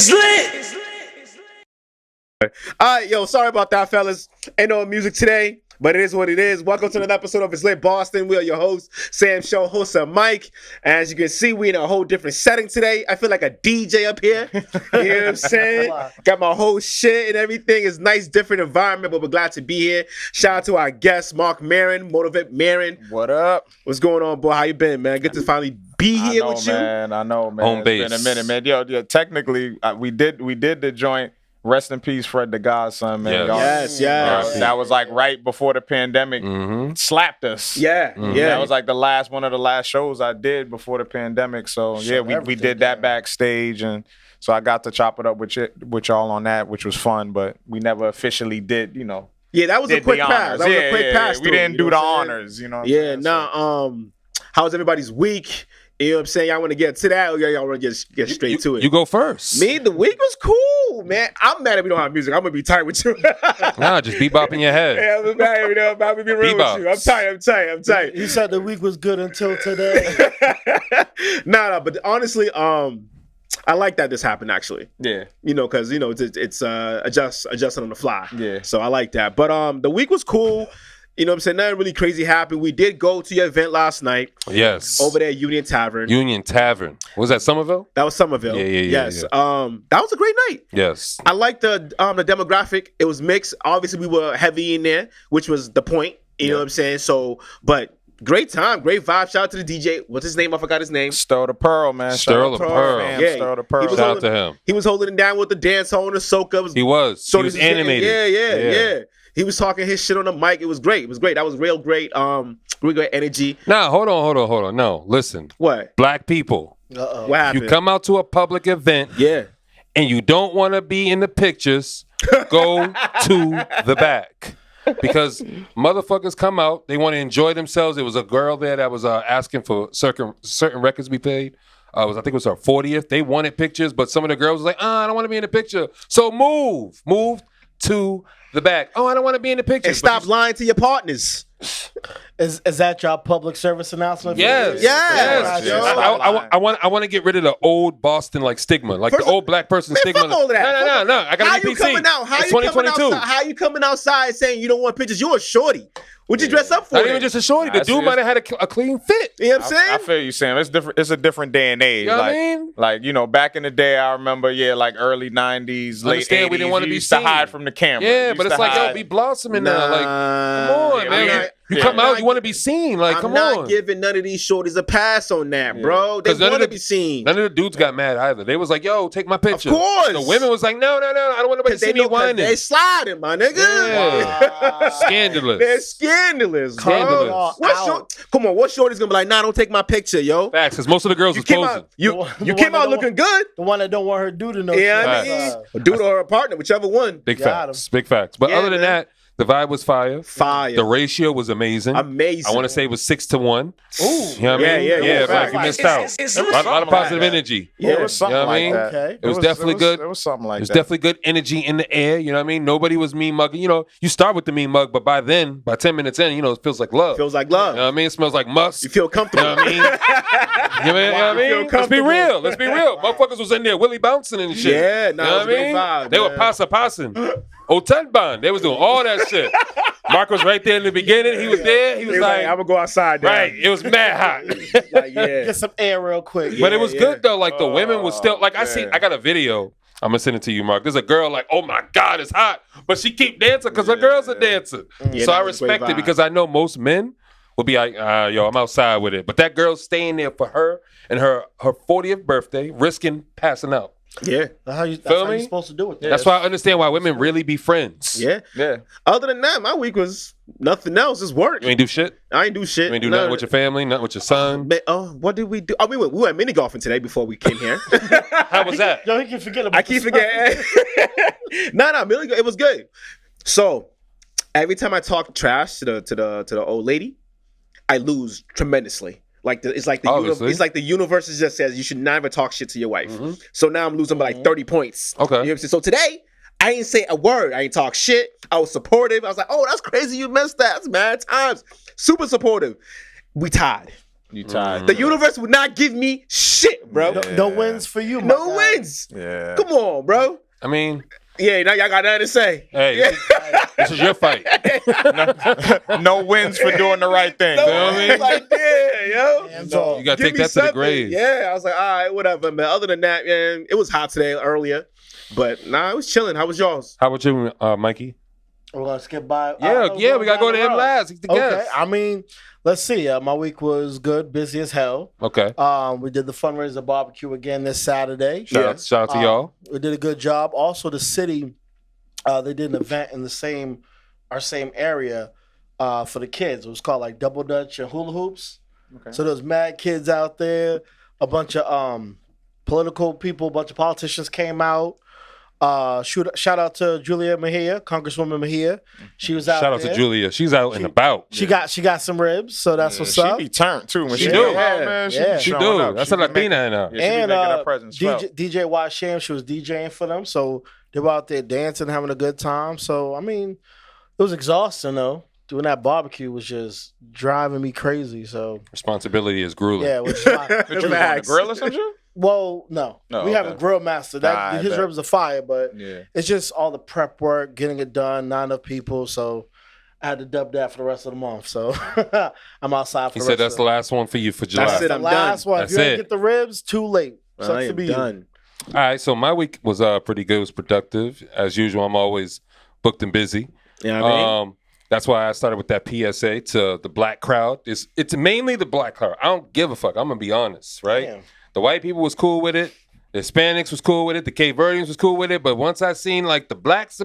It's lit. All right, yo, sorry about that, fellas. Ain't no music today, but it is what it is. Welcome to another episode of It's Lit Boston. We are your hosts, Sam Show, host of Mike. As you can see, we in a whole different setting today. I feel like a DJ up here. You know what I'm saying? Got my whole shit and everything. It's nice, different environment, but we're glad to be here. Shout out to our guest, Mark Merren, Motivate Merren. What up? What's going on, boy? How you been, man? Good to finally be here with you. I know, man. Home base. It's been a minute, man. Yo, technically, we did the joint. Rest in peace, Fred the Godson, man. Yes. Yes. That was like right before the pandemic slapped us. Yeah. That was like one of the last shows I did before the pandemic. So yeah, we did that backstage, and so I got to chop it up with y'all on that, which was fun. But we never officially did, Yeah, that was a quick pass. That was a quick pass. We didn't do the honors, How was everybody's week? You know what I'm saying? Y'all want to get to that, or y'all want to get straight to it? You go first. Me, the week was cool, man. I'm mad if we don't have music. I'm gonna be tight with you. Nah, just bebop in your head. Yeah, I'm mad. I'm about to be real with you. I'm tight. You said the week was good until today. Nah, but honestly, I like that this happened actually. Yeah. Because it's adjusting on the fly. Yeah. So I like that. But the week was cool. You know what I'm saying? Nothing really crazy happened. We did go to your event last night. Yes. Over there at Union Tavern. Union Tavern. Was that Somerville? That was Somerville. Yeah. Yes. That was a great night. Yes. I like the demographic. It was mixed. Obviously, we were heavy in there, which was the point. You know what I'm saying? So, but great time, great vibe. Shout out to the DJ. What's his name? I forgot his name. Stir the Pearl, man. Stir the Pearl. Yeah. Stir the Pearl. Shout out to him. He was holding it down with the dance hall and the soca. He was. So he was animated. Yeah. He was talking his shit on the mic. It was great. That was real great. Real great energy. Nah, hold on. No, listen. What? Black people. What happened? You come out to a public event. Yeah. And you don't want to be in the pictures. Go to the back. Because motherfuckers come out, they want to enjoy themselves. There was a girl there that was asking for certain records to be played. I think it was her 40th. They wanted pictures, but some of the girls was like, I don't want to be in the picture. So move to the back. I don't want to be in the picture. And stop lying to your partners. Is that your public service announcement? Yes. I want to get rid of the old Boston stigma, the old black person stigma. Fuck all of that. No. I got to be PC. How you coming outside saying you don't want pictures? You're a shorty. What'd you dress up for? Not even just a shorty. The dude might have had a clean fit. You know what I'm saying? I feel you, Sam. It's different. It's a different day and age. You know what I mean? Back in the day, I remember, early 90s, late 80s. We didn't want to be used to seen. hide from the camera. Yeah, but it's yo, be blossoming now. Come on, man. You come out, you want to be seen. Come on. I'm not giving none of these shorties a pass on that, bro. They want to be seen. None of the dudes got mad either. They was like, yo, take my picture. Of course. The women was like, no, I don't want nobody to see me whining. They sliding, my nigga. Yeah. Scandalous. They're scandalous. Come on, what shorty's gonna be like, nah, don't take my picture, yo? Facts, because most of the girls was posing. You came out looking good. The one that don't want her dude to know. Yeah, a dude or a partner, whichever one. Big facts. But other than that, the vibe was fire. The ratio was amazing. I want to say it was 6 to 1. Ooh. You know what I mean? Yeah, you missed out. A lot of positive energy. Yeah, it was something like that. Okay. It was definitely good. It was something like that. It was definitely good energy in the air. You know what I mean? Nobody was mean mugging. You start with the mean mug, but by 10 minutes in, it feels like love. Feels like love. You know what I mean? It smells like musk. You feel comfortable. You know what I mean? You know what I mean? Let's be real. Motherfuckers was in there willy bouncing and shit. Yeah, you know what I mean? Vibe, they were passing. Hotel bond. They was doing all that shit. Mark was right there in the beginning. He was there. He was like, I'm gonna go outside. Right. It was mad hot. Get some air real quick. But it was good though. The women was still I got a video. I'm gonna send it to you, Mark. There's a girl oh my God, it's hot. But she keep dancing because her girl's a dancer. So I respect it because I know most men will be like, yo, I'm outside with it. But that girl's staying there for her and her 40th birthday, risking passing out. Yeah. That's how you're supposed to do it. That's why I understand why women really be friends. Yeah. Other than that, my week was nothing else. It's work. You ain't do shit? I ain't do shit. You ain't do nothing with your family, nothing with your son? What did we do? We went mini golfing today before we came here. How was that? Yo, he can forget about I keep forgetting. No, it was good. So every time I talk trash to the old lady, I lose tremendously. It's like the universe just says you should never talk shit to your wife. Mm-hmm. So now I'm losing by 30 points. Okay. You know what I'm saying? So today, I ain't say a word. I ain't talk shit. I was supportive. I was like, oh, that's crazy you missed that. That's mad times. Super supportive. We tied. You tired. The universe would not give me shit, bro. No wins for you, my No guy. wins. Yeah. Come on, bro. I mean, Yeah, now y'all got nothing to say. hey, Yeah. this is your fight. No wins for doing the right thing. No Feel me? wins, like, yeah, yo. Hands off. You got to Give take me that to the something. grave. Yeah, I was like, all right, whatever, man. Other than that, man, it was hot today earlier, but nah, it was chilling. How was y'all's? How about you, Mikey? We're gonna skip by. Yeah, we got to go to him last. He's the Okay, guest. I mean, let's see. My week was good, busy as hell. Okay. We did the fundraiser barbecue again this Saturday. Shout out to y'all. We did a good job. Also, the city, they did an event in our same area for the kids. It was called like Double Dutch and Hula Hoops. Okay. So there's mad kids out there. A bunch of political people, a bunch of politicians came out. Shout out to Julia Mejia, Congresswoman Mejia. She was out Shout out there. to Julia. She's out and about. She got some ribs, so that's what's She up. be turned too when She she do. do. Man, Yeah. She showing do. up. That's She a be Latina making- in her. Yeah, she be And making her presence felt. DJ YSham, she was DJing for them, so they were out there dancing, having a good time. So I mean, it was exhausting though. Doing that barbecue was just driving me crazy. So Responsibility is grueling. yeah, which is why, But you was on the Facts. grill or some shit? well, no, No, we have a okay. grill master. Nah, I His bet. ribs are fire, but Yeah. it's just all the prep work, getting it done, not enough people. So I had to dub that for the rest of the month. So I'm outside for He the said rest that's of the last one for you for July. That's it. the I'm last done. one. That's if you didn't it. get the ribs, too late. I Sucks to am be you. done. All right, so my week was pretty good. It was productive. As usual, I'm always booked and busy. Yeah, I mean, That's why I started with that PSA to the black crowd. It's mainly the black crowd. I don't give a fuck. I'm gonna be honest, right? Damn. The white people was cool with it. The Hispanics was cool with it. The Cape Verdeans was cool with it. But once I seen like the blacks,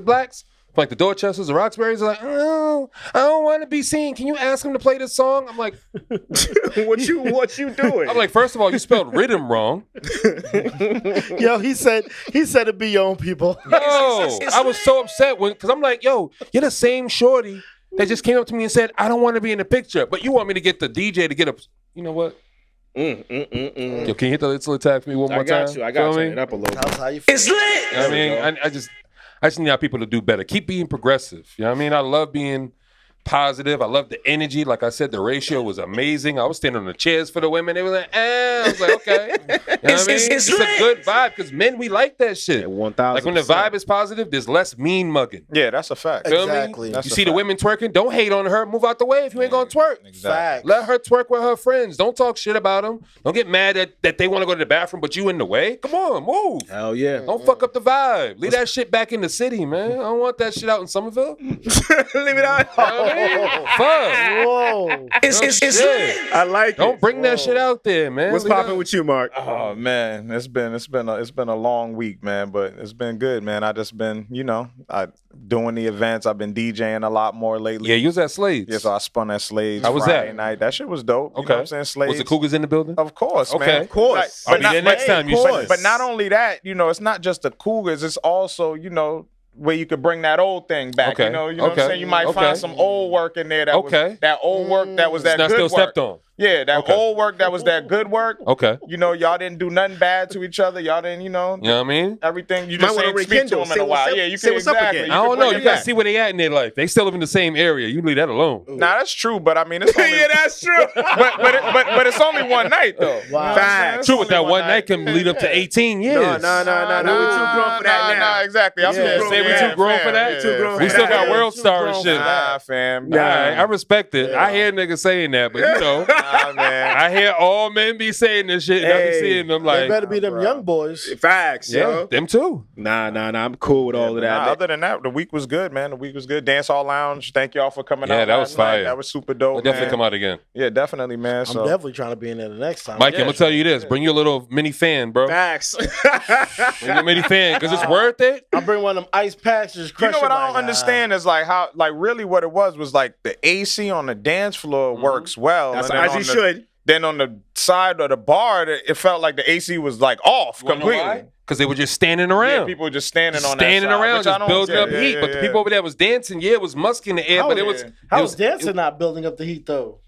like the Dorchesters, the Roxburys, are like, oh, I don't want to be seen. Can you ask them to play this song? I'm like, what you doing? I'm like, first of all, you spelled rhythm wrong. Yo, he said it'd be your own people. Yo, I was so upset because I'm like, yo, you're the same shorty that just came up to me and said, I don't want to be in the picture, but you want me to get the DJ to get a, you know what? Yo, can you hit the little tag for me one more I got time? you. I got Feel you. me? Turn it up a little. That's how you feel. It's lit. I mean, I just need our people to do better. Keep being progressive. You know what I mean? I love being positive. I love the energy. Like I said, the ratio was amazing. I was standing on the chairs for the women. They were like, I was like, okay. You know what I mean? It's a lit. good vibe because men, we like that shit. 1,000%. Like when the vibe is positive, there's less mean mugging. Yeah, that's a fact. Feel Exactly. me? That's You a see the fact. women twerking, don't hate on her. Move out the way if you ain't gonna twerk. Facts. Let her twerk with her friends. Don't talk shit about them. Don't get mad that they want to go to the bathroom, but you in the way. Come on, move. Hell yeah. Don't fuck up the vibe. Leave that shit back in the city, man. I don't want that shit out in Somerville. You know Leave it out. what I mean? Fuck. Whoa. It's Shit. lit. I like Don't it. bring that shit out there, man. What's Leave popping that- with you, Mark? Oh man, it's been a long week, man, but it's been good, man. I just been, I doing the events. I've been DJing a lot more lately. Yeah, you was at Slade's. Yeah, so I spun at Slade's How was Friday that? night. That shit was dope. You know Okay. what I'm saying? Slade's. Was the Cougars in the building? Of course, Okay. man. Of course. I'll be there next time you course. But not only that, it's not just the Cougars. It's also, where you could bring that old thing back. Okay. You know what I'm Okay. saying? You might Okay. find some old work in there that Okay. was that old work that was that It's not good still work. stepped on. Yeah, that Okay. old work that was that good work. Okay. Y'all didn't do nothing bad to each other. Y'all didn't, You know what I mean? everything. You Might just wanna ain't speak to rekindle. them in Say a while. what's Yeah, up- you say can what's up exactly. again. You I can don't know. bring You it gotta back. see where they at in their life. They still live in the same area. You leave that alone. Nah, that's true, but I mean, it's only, Yeah, that's true. but it's only one night though. Wow. Facts. True, but that one night can lead up to 18 years. No, we too grown for that now. Nah, exactly. I'm Yeah. saying Say we yeah, too grown for fam, that? yeah, Too grown yeah, for We still that. got Yeah, World Star and shit. Nah, fam. Nah. All right, I respect it. I hear niggas saying that, but Nah, man. I hear all men be saying this shit, and I be Hey, seeing them They like, better be them young boys. Facts, yeah, yo. them too. Nah. I'm cool with all of that. Nah, man. other than that, the week was good, man. The week was good. Dance Hall Lounge. Thank y'all for coming Yeah, out. that was last night. fire. That was super dope. I'll definitely man. come out again. Yeah, definitely, man. I'm So definitely trying to be in there the next time. Mikey, I'm gonna tell you this: bring your little mini fan, bro. Facts. Bring your mini fan because it's worth it. I'll bring one of them ice packs. Just you crush know what it I don't like, understand is like how really what it was like the AC on the dance floor works well. That's and then as on you the- should. Then on the side of the bar, it felt like the AC was like off completely. Because they were just standing around. Yeah, people were just standing on that standing side, around, which I just don't building up understand. heat. But the people over there was dancing. Yeah, it was musk in the air, but it was. How it was was dancing not building up the heat though?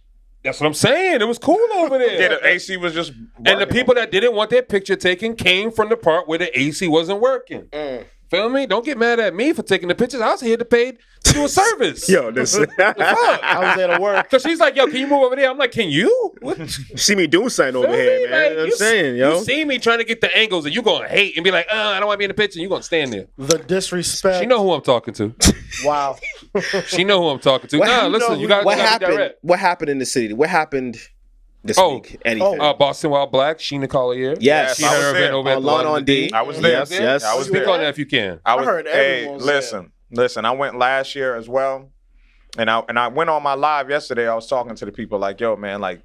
That's what I'm saying. It was cool over there. Yeah, the AC was just And the working. people that didn't want their picture taken came from the part where the AC wasn't working. Feel me? Don't get mad at me for taking the pictures. I was here to pay to do a service. Yo, listen. I was there to work. So she's like, yo, can you move over there? I'm like, can you? What? See me doing something over here, man. Like, You know what I'm saying, yo. You see me trying to get the angles and you going to hate and be like, I don't want to be in the picture. And you going to stand there. The disrespect. She know who I'm talking to. Wow. She know who I'm talking to. Listen, you got to be direct. What happened in the city? What happened this week? Anything? Boston While Black, Sheena Collier. Yes. She had her event over at the Lawn on D. I was there. Yes. I was Speak there. on that if you can. I heard everyone listen. I went last year as well, and I went on my live yesterday. I was talking to the people like, yo, man, like,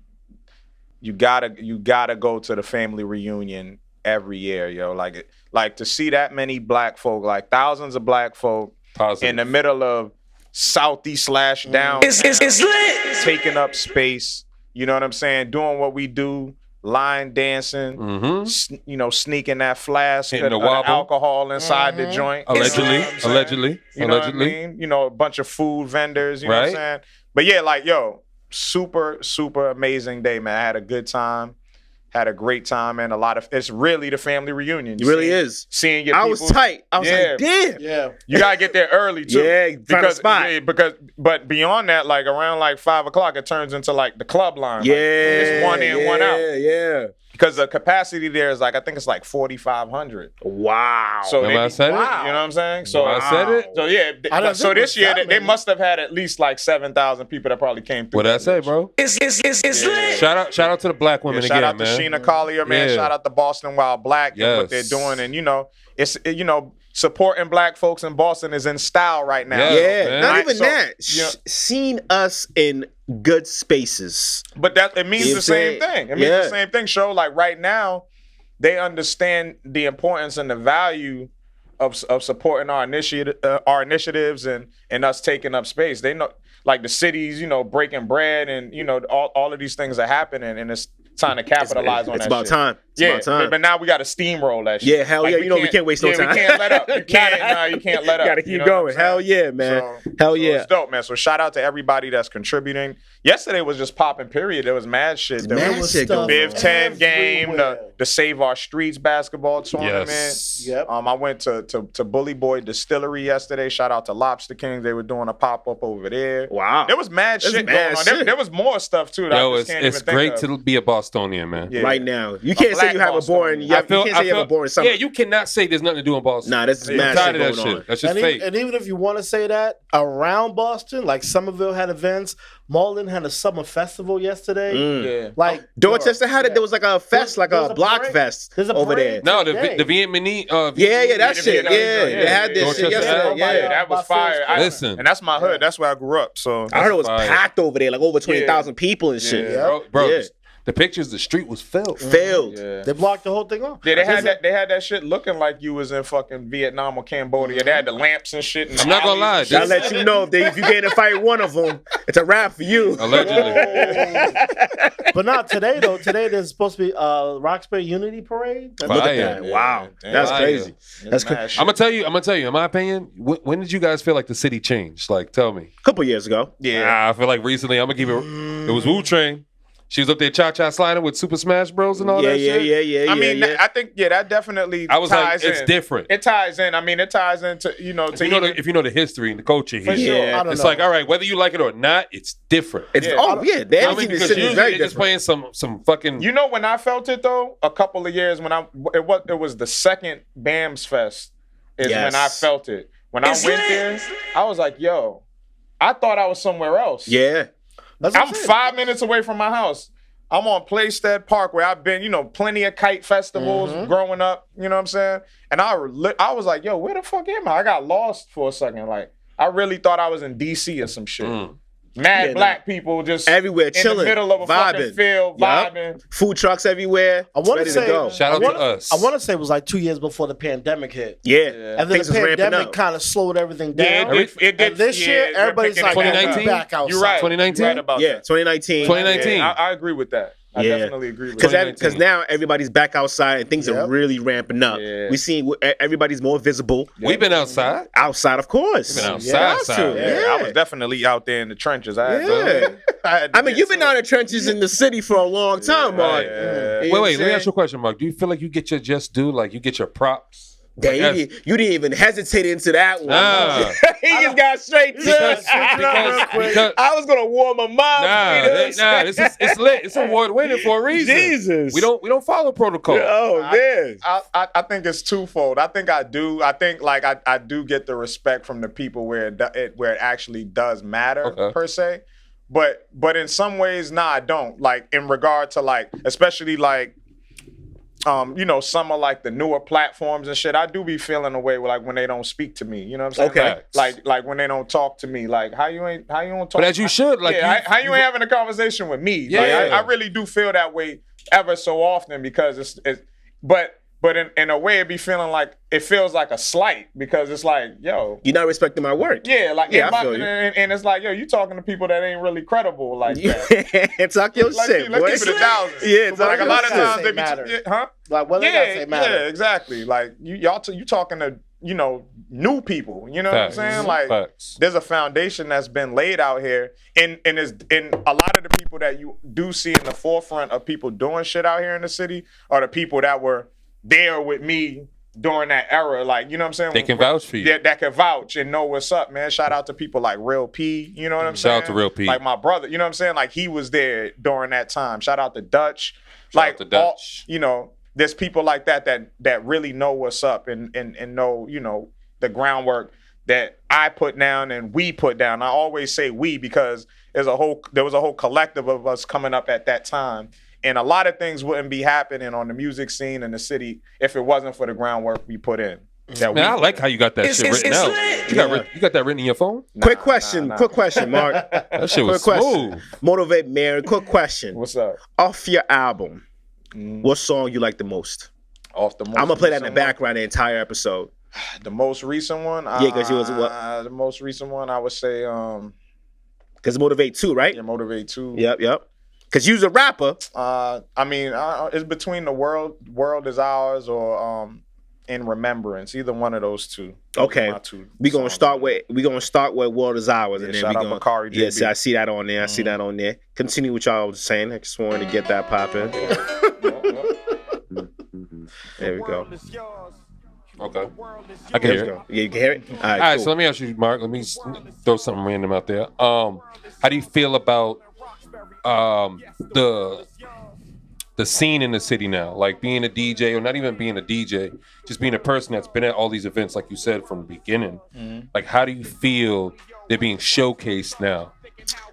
you gotta go to the family reunion every year, yo. Like to see that many black folk, like thousands of black folk in the middle of Southeast / down, It's lit. taking up space. You know what I'm saying? Doing what we do, line dancing, sneaking that flask Hitting of the wobble. alcohol inside the joint. Allegedly. You know what I mean? You know, a bunch of food vendors, you know what I'm saying? But yeah, like, yo, super, super amazing day, man. I had a good time. Had a great time, and it's really the family reunion. It really is. Seeing your I people. was tight. I was like, damn. Yeah. You gotta get there early too. Yeah, find a spot. But beyond that, like around like 5 o'clock, it turns into like the club line. Yeah. Like, it's one in, one out. Yeah. Because the capacity there is like, I think it's like 4,500. Wow. So Remember I said it? You know what I'm saying? So I said it? So yeah. I didn't So think it this was year that they many. must have had at least like 7,000 people that probably came through. What did I say, bro? It's lit. Shout out to the black women Shout again, out to man. Sheena Collier, man. Yeah. Shout out to Boston While Black and what they're Yes. doing. And it's supporting black folks in Boston is in style right now. Yeah. Yeah, man. not Right, even so, that. you know- Seen us in good spaces. But it means You know the same what I'm saying? thing. It means Yeah. the same thing. Show like right now, they understand the importance and the value of supporting our initiatives and us taking up space. They know, like the cities, breaking bread and all of these things are happening, and it's time to capitalize on It's that. about shit. time. It's about time. But now we got to steamroll that shit. Yeah, hell yeah. We can't waste no time. We can't let up. You can't let up. Gotta keep going. Hell yeah, man. Hell yeah. It's dope, man. So shout out to everybody that's contributing. Yesterday was just popping, period. There was mad shit. There Mad was shit going on. Biv 10 game, everywhere. the Save Our Streets basketball tournament. Yes. Yep. I went to Bully Boy Distillery yesterday. Shout out to Lobster King. They were doing a pop-up over there. Wow. There was mad There's shit mad going on. shit. There was more stuff too that Yo, I just can't it's even think great of. to be a Bostonian, man. Yeah. Right now. You can't say black you have a boring. Bostonian. You can't say you have a boring summer. Yeah, you cannot say there's nothing to do in Boston. Nah, this is Yeah. mad I'm tired shit of that going on. shit. That's just And fake. even if you want to say that, around Boston, like Somerville had events. Malden had a summer festival yesterday. Yeah. Like Dorchester had it. There was like a fest, like There's a block parade. fest There's a over parade. there. No, today. the Vietnamese. Yeah, that the shit. Vietnamese, Yeah, yeah, they had this Dorchester shit yesterday. had- Yeah, Yeah. that was fire. Listen. And that's my hood. That's where I grew up. So I heard it was Fire. packed over there, like over 20,000 people and shit. Yeah. bro, Yeah. the pictures, the street was filled. Failed. yeah. They blocked the whole thing off. Yeah, they had that shit looking like you was in fucking Vietnam or Cambodia. They had the lamps and shit. And I'm not gonna lie. I This- let you know if you get in a fight with one of them, it's a wrap for you. Allegedly. But not today though. Today there's supposed to be Roxbury Unity Parade. Look at Fire. that. Wow. Damn. That's Fire. crazy. That's mad crazy. shit. I'm gonna tell you. In my opinion, when did you guys feel like the city changed? Like, tell me. A couple years ago. Yeah. I feel like recently. I'm gonna keep it. It was Wu Train. She was up there cha-cha sliding with Super Smash Bros and all Yeah, that yeah, shit. yeah. I mean, yeah. I think that definitely I was like, ties it's in. different. It ties in. I mean, it ties into If you know the history and the culture For here, sure. Yeah. I don't it's know. like, all right, whether you like it or not, it's different. It's Yeah. yeah. The I energy mean, in the because city is usually very they're just different. playing some fucking. You know when I felt it though, a couple of years when it was the second BAMS Fest is Yes. when I felt it. When I went there, I was like, yo, I thought I was somewhere else. Yeah. That's what I'm I'm saying. 5 minutes away from my house. I'm on Playstead Park where I've been, plenty of kite festivals growing up, you know what I'm saying? And I was like, yo, where the fuck am I? I got lost for a second. Like, I really thought I was in DC or some shit. Mad Yeah, black people just Everywhere, in chilling, the middle of a fucking vibing. field, Yup. vibing. Food trucks everywhere. I want Ready to say, go. Shout out to us. I want to say it was like 2 years before the pandemic hit. Yeah. And then Things the was ramping pandemic up. kind of slowed everything Yeah, down. it did. And this year, they're everybody's picking like, it back up. 2019? back outside. You're right. 2019? You're right about Yeah, that. 2019. 2019. Yeah, I agree with that. I Yeah. definitely agree with Because that. 2019. now everybody's back outside and things are Yep. really ramping up. Yeah. We see everybody's more visible We've been outside. outside, of course. We've been Yeah, outside. have to. Yeah, Yeah. I was definitely out there in the trenches. I had Yeah. to I mean, you've been out in trenches in the city for a long time, Mark. Yeah. You know what Wait, I'm let me ask saying? you a question, Mark. Do you feel like you get your just due? Like you get your props? Damn, Yes. you didn't even hesitate into that one. Nah. He just got straight to Because- it. because- I was gonna warm him up. It's lit. It's award winning for a reason. Jesus. We don't follow protocol. Oh man. I think it's twofold. I think I think like I do get the respect from the people where it actually does matter per se. But in some ways, nah, I don't. Like in regard to like, especially like, some of like the newer platforms and shit, I do be feeling away with like when they don't speak to me. You know what I'm saying? Okay. Like when they don't talk to me. Like how you don't talk. But as you should, like how you ain't having a conversation with me? Yeah. Like, I really do feel that way ever so often because but in a way it be feeling like it feels like a slight because it's like, yo, You're not respecting my work. yeah, like Yeah, I feel you. and it's like, yo, you talking to people that ain't really credible like that. Talk your shit, boy. Let's keep it 1,000. Yeah, But like a lot of your times shit. they be, Matter. huh? Like, what they gotta say matter. Yeah, exactly. Like you talking to new people. You know Facts. what I'm saying? Like Facts. there's a foundation that's been laid out here, and a lot of the people that you do see in the forefront of people doing shit out here in the city are the people that were there with me during that era. Like, you know what I'm saying? They can vouch for you. That can vouch and know what's up, man. Shout out to people like Real P, you know what I'm saying? Shout out to Real P. Like my brother, you know what I'm saying? Like he was there during that time. Shout out to Dutch. Shout out to Dutch. There's people like that really know what's up and know, the groundwork that I put down and we put down. I always say we because there was a whole collective of us coming up at that time. And a lot of things wouldn't be happening on the music scene in the city if it wasn't for the groundwork we put in. Man, I like how you got that shit written out. You got that written in your phone? Quick question, Mark. That shit was Quick smooth. question. Motivate Mary. Quick question. What's up? Off your album, what song you like the most? Off the most I'm gonna play that in the recent background the entire episode. one? The most recent one? Yeah, 'cause you was what? The most recent one, I would say, Cause Motivate 2, right? Motivate 2. Yep. Cause you's a rapper. It's between the world is ours or in remembrance. Either one of those two. Those Okay. are my two We gonna songs. start with World is Ours, and then shout we out gonna. Bakari JB. Yes, I see that on there. I see that on there. Continue what y'all was saying. I just wanted to get that popping. There we go. Okay. I can hear it. Go. Yeah, you can hear it. All right. All right, cool. so let me ask you, Mark. Let me throw something random out there. How do you feel about the scene in the city now? Like being a DJ, or not even being a DJ, just being a person that's been at all these events, like you said from the beginning. Like, how do you feel they're being showcased now?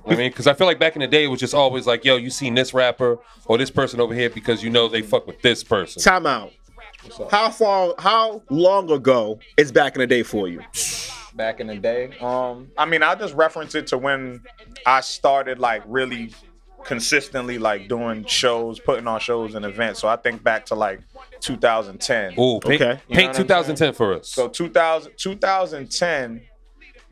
I mean, because I feel like back in the day, it was just always like, yo, you seen this rapper or this person over here because you know they fuck with this person. Time out. How long ago is back in the day for you? Back in the day. I'll just reference it to when I started like really consistently like doing shows, putting on shows and events. So I think back to like 2010. Ooh, paint Okay. You know what I'm 2010 for us. So 2010,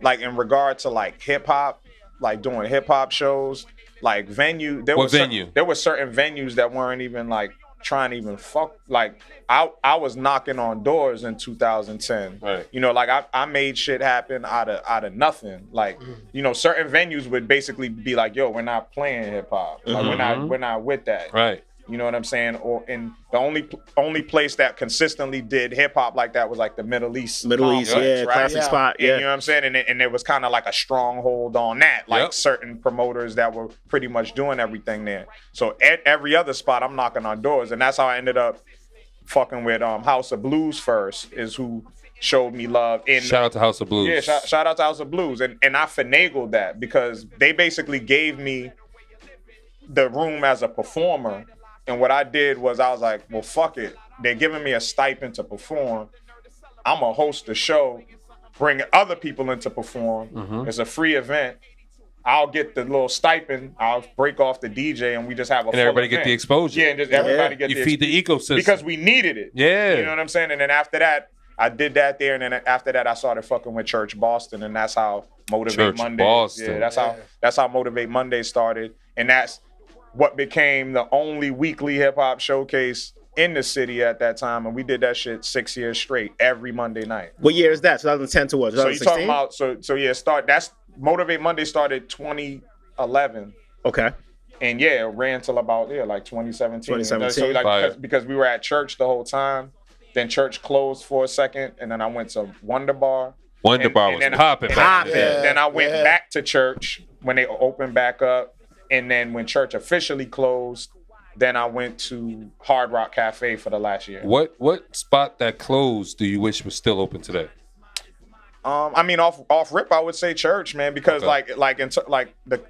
like in regard to like hip hop, like doing hip hop shows, like venue. What venue? There were certain venues that weren't even like trying to even fuck. Like I was knocking on doors in 2010. Right. Like I made shit happen out of nothing. Like certain venues would basically be like, yo, we're not playing hip hop. Like we're not with that. Right. You know what I'm saying? And the only place that consistently did hip hop like that was like the Middle East. Complex, classic spot. And Yeah. you know what I'm saying? And there was kind of like a stronghold on that, like certain promoters that were pretty much doing everything there. So at every other spot, I'm knocking on doors, and that's how I ended up fucking with House of Blues first, is who showed me love. Shout out to House of Blues. Yeah, shout out to House of Blues, and I finagled that because they basically gave me the room as a performer. And what I did was I was like, well, fuck it. They're giving me a stipend to perform. I'm going to host the show, bring other people in to perform. It's a free event. I'll get the little stipend. I'll break off the DJ, and we just have a And everybody full get the event. exposure. Yeah, and just everybody get You the feed the ecosystem. because we needed it. Yeah. You know what I'm saying? And then after that, I did that there, and then after that, I started fucking with Church Boston, and that's how Motivate Church Monday. Boston. Yeah, that's how Motivate Monday started, and that's what became the only weekly hip hop showcase in the city at that time, and we did that shit 6 years straight every Monday night. What year is that? 2010 to what? So you 2016? talking about that's Motivate Monday started 2011. Okay. And yeah, it ran till about like 2017. 2017. So like Fire. because we were at church the whole time, Then church closed for a second, and then I went to Wonder Bar. Wonder Bar was popping back then. Then I went back to church when they opened back up, and then when church officially closed, then I went to Hard Rock Cafe for the last year. What spot that closed do you wish was still open today? I mean, off rip, I would say church, man, because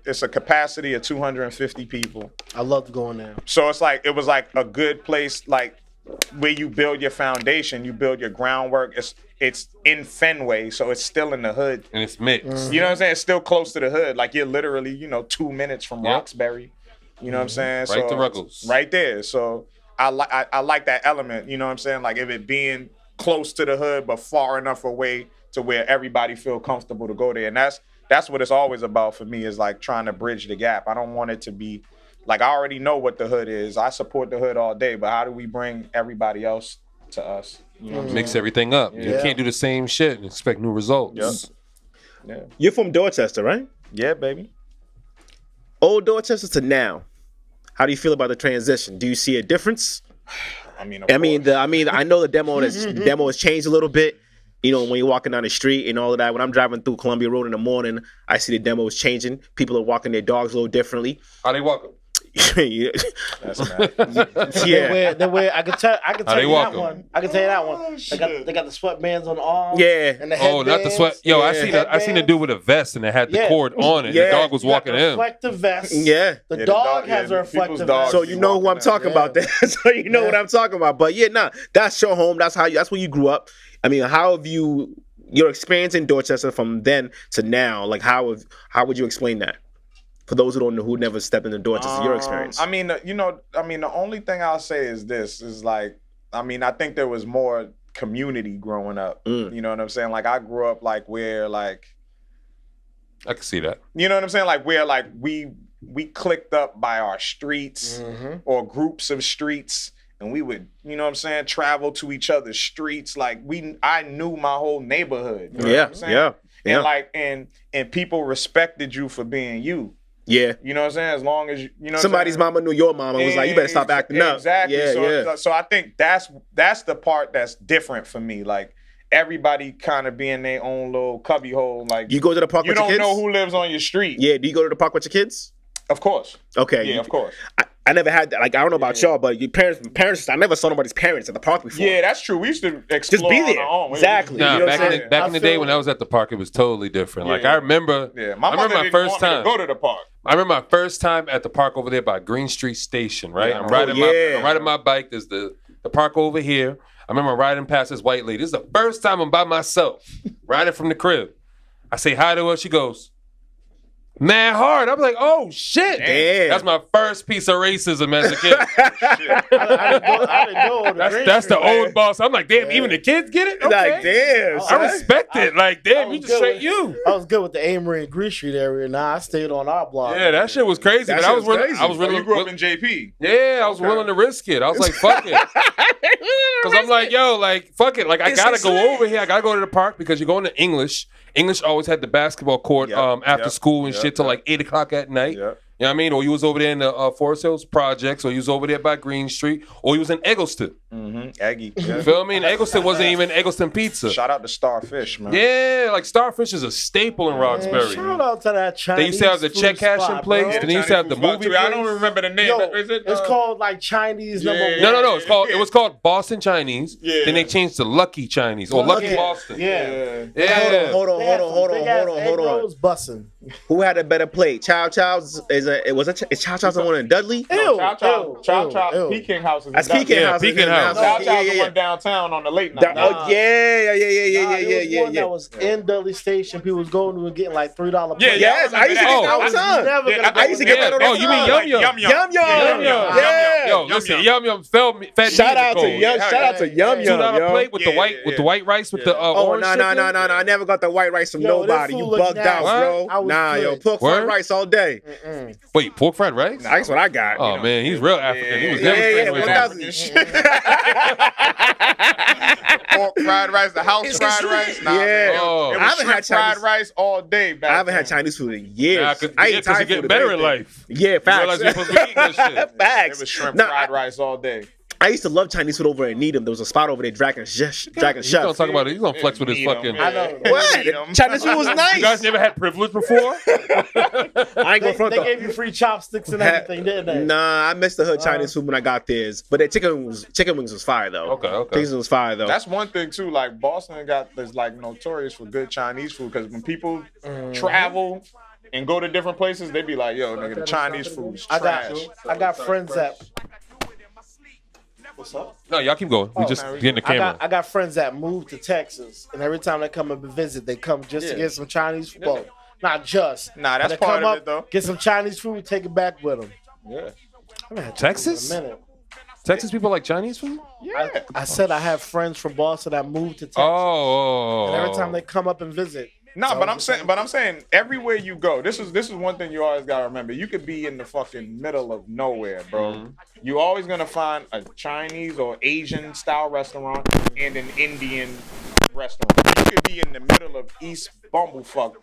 it's a capacity of 250 people. I loved going there. So it was like a good place, like where you build your foundation, you build your groundwork. It's in Fenway, so it's still in the hood, And it's mixed. You know what I'm saying? It's still close to the hood. Like you're literally, 2 minutes from Roxbury. You know what I'm saying? Right to Ruggles. Right there. So I like that element. You know what I'm saying? Like if it being close to the hood but far enough away to where everybody feel comfortable to go there. And that's what it's always about for me, is like trying to bridge the gap. I don't want it to be like, I already know what the hood is. I support the hood all day, but how do we bring everybody else to us? You know what I'm Mix saying? everything up. You can't do the same shit and expect new results. Yeah. You're from Dorchester, right? Yeah, baby. Old Dorchester to now. How do you feel about the transition? Do you see a difference? I mean, I know the demo has changed a little bit. When you're walking down the street and all of that. When I'm driving through Columbia Road in the morning, I see the demo is changing. People are walking their dogs a little differently. How they walk 'em? that's mad. Yeah. They wear, I can tell they you walk that 'em? one. I can tell you that one. They got the sweatbands on the arms. Yeah. And the Oh, not the sweat. Yo, I seen a dude with a vest and it had the cord on it. Yeah. The dog was walking in. Reflective vest. Yeah. The dog has a reflective vest. So you know who I'm talking about there. So you know what I'm talking about. But that's your home. That's where you grew up. I mean, how have your experience in Dorchester from then to now, like how would you explain that? For those who never stepped into Dorchester, your experience. I mean, the only thing I'll say is this is like, I mean, I think there was more community growing up. You know what I'm saying? Like I grew up like where like, I can see that. you know what I'm saying? Like where like we clicked up by our streets or groups of streets. And we would, you know what I'm saying, travel to each other's streets. Like I knew my whole neighborhood. You know what I'm saying? Yeah. And like, and people respected you for being you. Yeah. You know what I'm saying? As long as Somebody's mama knew your mama was like, you better stop acting up. Exactly. Yeah, So I think that's the part that's different for me. Like everybody kind of being their own little cubby hole. Like you go to the park with your kids? You don't know who lives on your street. Yeah. Do you go to the park with your kids? Of course. Okay. Yeah, of course. I never had that. Like, I don't know about y'all, but your parents, I never saw nobody's parents at the park before. Yeah, that's true. We used to explore Just be on there. our own. Exactly. Nah, You know what I'm saying? back in the day when I was at the park, it was totally different. Like I remember, my mother didn't want me to go to the park. I remember my first time at the park over there by Green Street Station. Right, Yeah. I'm riding my bike. There's the park over here. I remember riding past this white lady. This is the first time I'm by myself, riding from the crib. I say hi to her. She goes, mad hard. I'm like, oh shit. Damn. That's my first piece of racism as a kid. I didn't go to Green That's the Street. old boss. I'm like, damn, even the kids get it? Okay. Like, damn. I son. respect it. Like, damn, I you was just good straight with- you. I was good with the Amory and Green Street area. Nah, I stayed on our block. Yeah, that shit was crazy. That But shit I was was willing. crazy. I was You grew up willing. in JP. Yeah, I was willing to risk it. I was like, fuck it. Because I'm like, yo, like, fuck it. Like, I gotta go over here. I gotta go to the park because you're going to English. English always had the basketball court after school and shit till like 8 o'clock at night. Yep. You know what I mean? Or you was over there in the Forest Hills Projects, or you was over there by Green Street, or you was in Eggleston. Aggie. You feel me? And Eggleston wasn't even Eggleston Pizza. Shout out to Starfish, man. Yeah, like Starfish is a staple in Roxbury. Shout out to that Chinese They used to have the food check cashing spot, place. bro. Then they used to have the movie place. I don't remember the name. Yo, Is it? it's called like Chinese number one. No. It was called Boston Chinese. Yeah. Then they changed to Lucky Chinese or Lucky Boston. Yeah. Yeah. Hold on. Bussin'. Who had a better plate? Chow Chow's is Chow Chow's the one in Dudley? Chow Chow. Peking House is That's in Peking Dallas. House. Peking House. Chow Chow's the Yeah. one downtown on the late night. Oh yeah. There was one that was in Dudley Station. People was going to and getting like $3 plates. Yes, I used to get that all the time. I used to get that all the time. Oh, you mean Yum Yum? Yum Yum. Yo, Yum listen, Yum. Yum Yum fed me. Shout out to Yum. Shout out to Yum Yum. $2 plate with the Yeah, white yeah, with the white rice with the Oh orange no! chicken. I never got the white rice from Yo, that nobody. food You looked bugged out, nasty. bro. I was Nah, yo, good. pork fried Word? rice all day. Wait, pork fried rice? That's what I got. Oh man, he's real African. He was Yeah, never yeah, straight away what from else? Pork fried rice, the house fried rice. Nah, Yeah. man. Oh. It I was haven't shrimp had fried Chinese- rice all day back I haven't had then. Chinese food in years. Nah, cause, I yeah, eat 'cause Thai you food get if better in anything. life. Yeah, You facts. realize you're supposed to be eating this shit. Facts. It was shrimp Nah, fried rice all day. I used to love Chinese food over in Needham. There was a spot over there, Dragon Chef. He's gonna talk about it. He's gonna flex with his fucking. I know. What? Chinese food was nice. You guys never had privilege before? I ain't going front They though. gave you free chopsticks and everything, didn't they? Nah, I missed the hood Chinese food when I got theirs. But the chicken wings was fire though. Okay. Chicken wings was fire though. That's one thing too. Like Boston is like notorious for good Chinese food because when people travel and go to different places, they be like, "Yo, nigga, the Chinese food's trash." I got friends that. What's up? No, y'all keep going. We just getting the camera. I got friends that moved to Texas, and every time they come and visit, they come just to get some Chinese food. Well, not just. Nah, that's They part come of it though. Get some Chinese food, take it back with them. Yeah. Texas? Texas people like Chinese food? Yeah. I said I have friends from Boston that moved to Texas. Oh. And every time they come up and visit. No, but I'm saying everywhere you go, this is one thing you always gotta remember. You could be in the fucking middle of nowhere, bro. Mm-hmm. You always gonna find a Chinese or Asian style restaurant and an Indian restaurant. You could be in the middle of East Bumblefuck,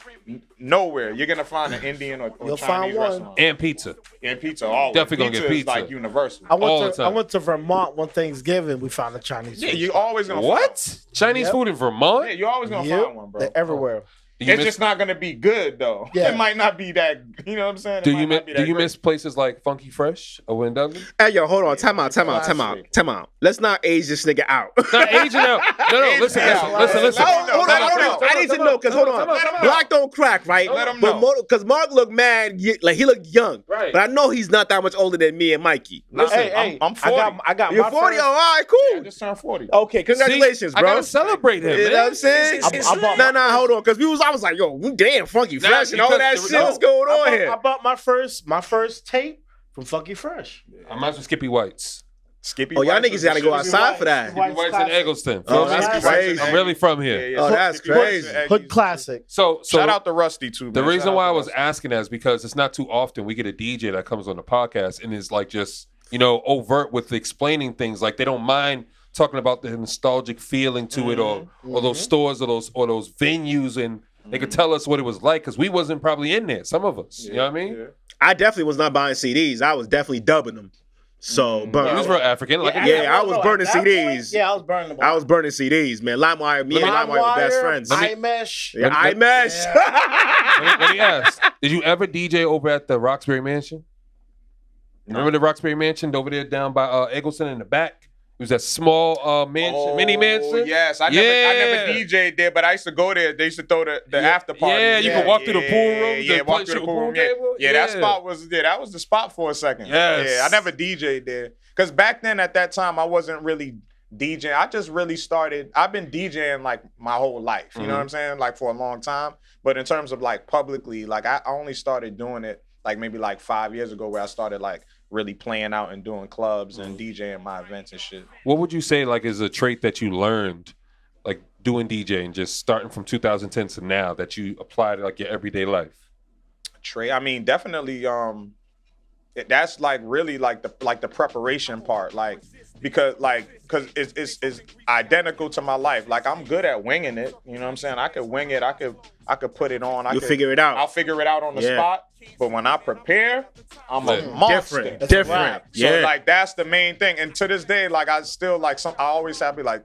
nowhere. You're gonna find an Indian or You'll Chinese find one. restaurant. And pizza. And pizza, always. Definitely gonna get Is pizza. like universal. I All the went time. to Vermont one Thanksgiving. We found a Chinese Yeah, food. you always gonna What? Chinese food in Vermont? Yeah, you always gonna Yep. find one, bro. They're everywhere. Do you It's miss, just not gonna be good though. Yeah. It might not be that. You know what I'm saying? It do might you not be miss, do that you great. miss places like Funky Fresh over in Dublin? Hey, yo, hold on. Time out. Let's not age this nigga out. Not Asian out. No, listen. Hold on. I need to know because hold on. Black don't crack, right? Let him But know. because Mark looked mad, like he looked young. Right. But I know he's not that much older than me and Mikey. Listen, Hey, I'm 40. I got You're my 40. first- Oh, all right, I cool. just turned 40. Okay, congratulations, See, bro. I gotta celebrate him, You man. know what I'm saying? I bought Hold on, because I was like, yo, damn, Funky Nah, Fresh and all that because shit. What's going on here? I bought my first tape from Funky Fresh. I might as well Skippy Whites. Skippy. Oh, y'all Whites niggas is the gotta go shit. outside for that. White Skippy Whites in classic. Eggleston. Oh, that's Skippy crazy. I'm really from here. Yeah, Oh, that's Skippy Whites crazy. and Eggies. Hood classic. So Shout out to Rusty too. the man. reason Shout why out I to was Rusty. asking that is because it's not too often we get a DJ that comes on the podcast and is like just, overt with explaining things. Like they don't mind talking about the nostalgic feeling to it or those stores or those venues, and they could tell us what it was like because we wasn't probably in there, some of us. You know what I mean? Yeah. I definitely was not buying CDs. I was definitely dubbing them. So, He but was real African. Like, Yeah, I was burning at that CDs. point, yeah, I was burning them. I was burning CDs, man. LimeWire, me and LimeWire were best friends. iMesh. Yeah, iMesh. let me ask, did you ever DJ over at the Roxbury Mansion? Remember the Roxbury Mansion over there down by Eggleston in the back? It was that small mansion, mini mansion. Yes, I never DJ'd there, but I used to go there. They used to throw the after party. Yeah, you could walk through the pool room. Yeah, the walk place through the with pool room. table. Yeah, that spot was that was the spot for a second. Yes. Yeah, I never DJ'd there because back then at that time I wasn't really DJing. I just really started. I've been DJing like my whole life. You know what I'm saying? Like for a long time. But in terms of like publicly, like I only started doing it like maybe like 5 years ago, where I started like really playing out and doing clubs and DJing my events and shit. What would you say like is a trait that you learned, like doing DJing, just starting from 2010 to now, that you applied to like your everyday life? Trey, I mean, definitely. That's like really like the preparation part, like because it's identical to my life. Like I'm good at winging it. You know what I'm saying? I could wing it. I could put it on. You'll figure it out. I'll figure it out on the Yeah. spot. But when I prepare, I'm a Different. monster. Different. So Yeah. like that's the main thing. And to this day, like I still like I always have to be like,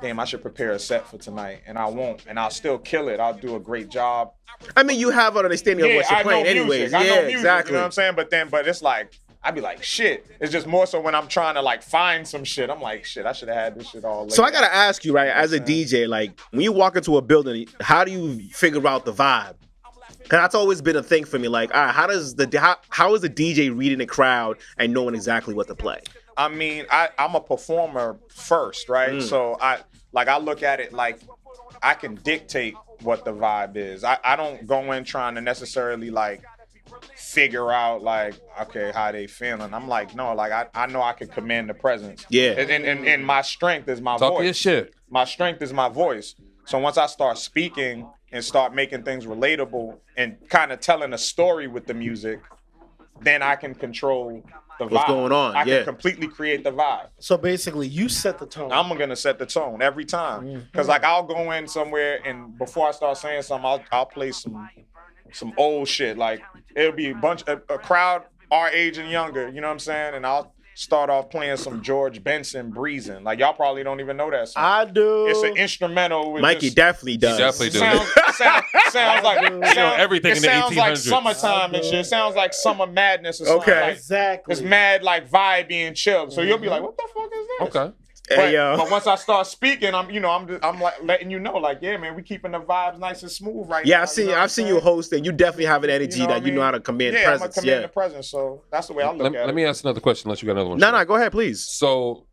damn, I should prepare a set for tonight, and I won't, and I'll still kill it. I'll do a great job. I mean, you have an understanding of what you're playing, I know anyways. music. I know music, exactly. You know what I'm saying? But it's like I'd be like, shit. It's just more so when I'm trying to like find some shit. I'm like, shit, I should have had this shit all later. So I gotta ask you, right? As a DJ, like when you walk into a building, how do you figure out the vibe? Because that's always been a thing for me. Like, all right, how is the DJ reading the crowd and knowing exactly what to play? I mean, I'm a performer first, right? So I look at it like I can dictate what the vibe is. I don't go in trying to necessarily like figure out like, okay, how they feeling. I'm like, no, like I know I can command the presence. Yeah. And my strength is my Talk voice. your shit. My strength is my voice. So once I start speaking and start making things relatable and kind of telling a story with the music, then I can control the vibe. What's going on, I yeah. can completely create the vibe. So basically, you set the tone. I'm gonna set the tone every time. Cause like I'll go in somewhere and before I start saying something, I'll play some old shit. Like it'll be a crowd our age and younger, you know what I'm saying? And I'll start off playing some George Benson breezing. Like y'all probably don't even know that song. I do. It's an instrumental. With Mikey just, definitely does. He definitely does. sounds like everything in the sounds like 1800s. summertime and shit. It sounds like summer madness or something. Okay. Like, Exactly. it's mad like vibey and chill. So you'll be like, what the fuck is this? Okay. Hey, yo. But once I start speaking, I'm like letting you know, like, yeah, man, we keeping the vibes nice and smooth right now. Yeah, I've seen you host, and you definitely have an energy that you know how to command presence. I'm a command the presence, so that's the way I look at it. Let me ask another question, unless you got another one. No, go ahead, please. So,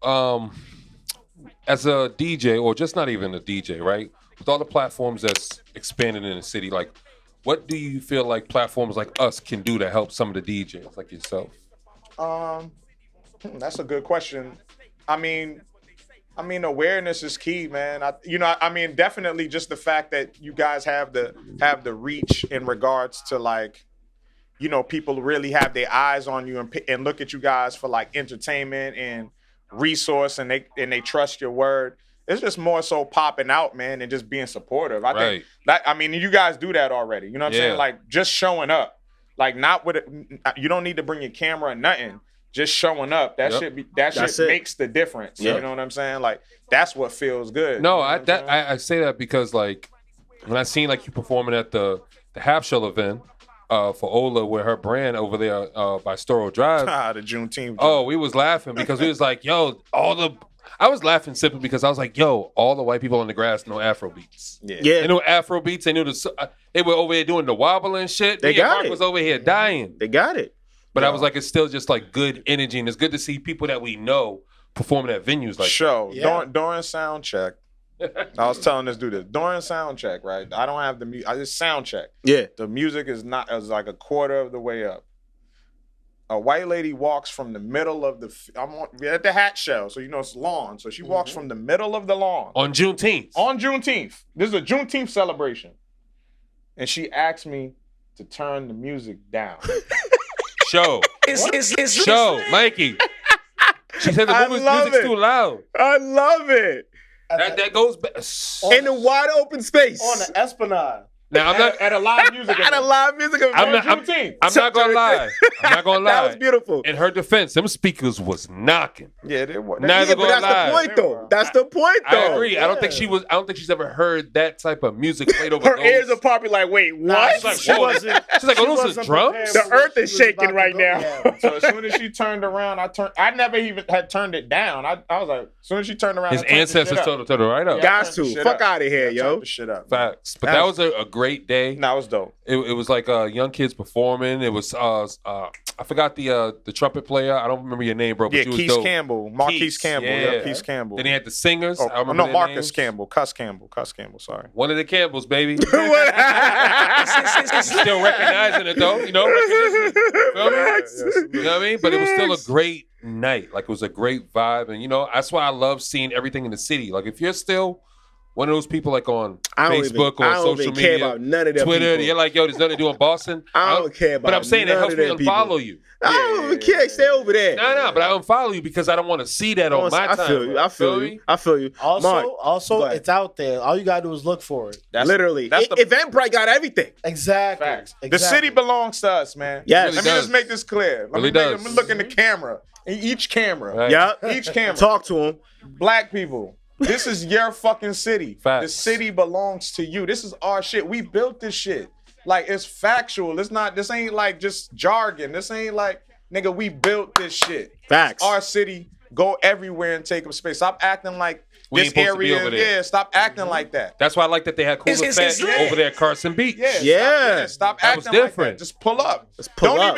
as a DJ, or just not even a DJ, right? With all the platforms that's expanding in the city, like, what do you feel like platforms like us can do to help some of the DJs like yourself? That's a good question. I mean, awareness is key, man. I mean, definitely just the fact that you guys have the reach in regards to like, you know, people really have their eyes on you and look at you guys for like entertainment and resource, and they trust your word. It's just more so popping out, man, and just being supportive. I think that, I mean, you guys do that already. You know what I'm saying? Like just showing up, like not with it. You don't need to bring your camera or nothing. Just showing up, that shit makes the difference. You know what I'm saying? Like that's what feels good. No, you know I say that because like when I seen like you performing at the half shell event for Ola with her brand over there by Storo Drive. The Juneteenth. Oh, we was laughing because we was like, yo, I was laughing simply because I was like, yo, all the white people on the grass know Afro beats. Yeah. They knew Afro beats. They knew they were over here doing the wobble and shit. They got Mark it. was over here dying. They got it. But I was like, it's still just like good energy, and it's good to see people that we know performing at venues like during sound check. I was telling this dude this during sound check, right? I don't have the music. I just sound check. Yeah. The music is like a quarter of the way up. A white lady walks from the middle of we're at the hat shell, so you know it's lawn. So she walks from the middle of the lawn on Juneteenth. On Juneteenth, this is a Juneteenth celebration, and she asked me to turn the music down. Show, Mikey. She said the music's too loud. I love it. That goes back In a wide open space. On the Esplanade. Now I'm not at a live music event. At a live music event. I'm not gonna lie. That was beautiful. In her defense, them speakers was knocking. Yeah, they were. Neither but that's the point, though. That's the point, though. I agree. I don't think she's ever heard that type of music played over. Her ears are probably like, wait, what? She's like, oh, those are drums. The earth is shaking right now. So as soon as she turned around, I never even had turned it down. I was like, as soon as she turned around, his ancestors told her right up. Got to fuck out of here, yo. Shit up. Facts. But that was a great day. That was dope. It was like young kids performing. It was I forgot the trumpet player. I don't remember your name, bro. But Keith Campbell, Marquise Campbell. Yeah, Keith Campbell. Then he had the singers. Oh, I remember Marcus names. Campbell, Cuss Campbell. Sorry, one of the Campbells, baby. Still recognizing it though, you know. Feel me? You know what I mean? But it was still a great night. Like it was a great vibe, and you know that's why I love seeing everything in the city. Like if you're still one of those people like on Facebook or social media, care about none of them Twitter, people. You're like, yo, there's nothing to do in Boston. I don't care about. But I'm saying it helps me unfollow you. I don't even care. Stay over there. No, but I unfollow you because I don't want to see that on my time. I feel you. Also, it's out there. All you gotta do is look for it. Literally. Eventbrite got everything. Exactly. Facts. The city belongs to us, man. Yes. Let me just make this clear. Let me look in the camera. In each camera. Right. Yep. Each camera. Talk to him. Black people. This is your fucking city. Facts. The city belongs to you. This is our shit. We built this shit. Like, it's factual. This ain't like just jargon. This ain't like, nigga, we built this shit. Facts. It's our city. Go everywhere and take up space. Stop acting like We this ain't supposed to be area. over there. Yeah, stop acting like that. That's why I like that they had Cooler Fat over there at Carson Beach. Yeah. Stop That was acting like different. that. Just pull up.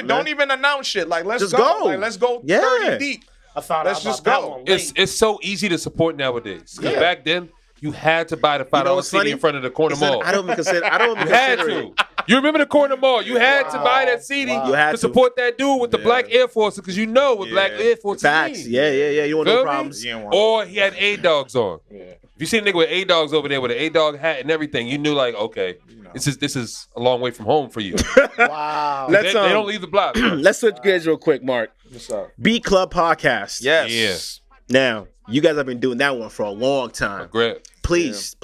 Don't even announce shit. Like, let's just go. go. Like, let's go Yeah. 30 deep. I found Let's out just about go. that one late. It's so easy to support nowadays. Because Yeah. back then, you had to buy the $5 what's CD funny? in front of the corner mall. I don't even consider. You had to. You remember the corner mall? You had to buy that CD You had to to. support that dude with the black Air Forces because you know what black Air Forces Facts. mean. Yeah. You want Feel no me? problems. Or he had A-Dogs on. Yeah. If you see a nigga with A-Dogs over there with an A-Dog hat and everything, you knew like, okay, this is a long way from home for you. Wow. Let's, they don't leave the block. Let's switch gears real quick, Mark. What's up? Beat Club Podcast. Yes. Now, you guys have been doing that one for a long time. Great. Please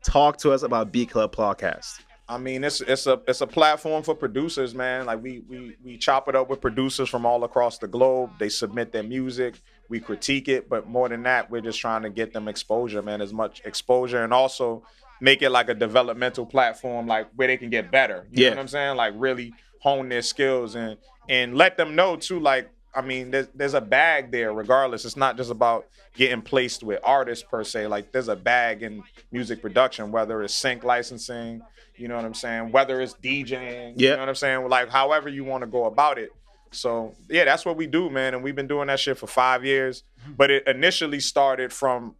talk to us about Beat Club Podcast. I mean, it's a platform for producers, man. Like we chop it up with producers from all across the globe. They submit their music, we critique it, but more than that, we're just trying to get them exposure, man, as much exposure, and also make it like a developmental platform, like where they can get better. You know what I'm saying? Like really hone their skills and let them know too. Like, I mean, there's a bag there regardless. It's not just about getting placed with artists per se. Like there's a bag in music production, whether it's sync licensing, you know what I'm saying, whether it's DJing, you know what I'm saying, like however you want to go about it. So yeah, that's what we do, man. And we've been doing that shit for 5 years. But it initially started from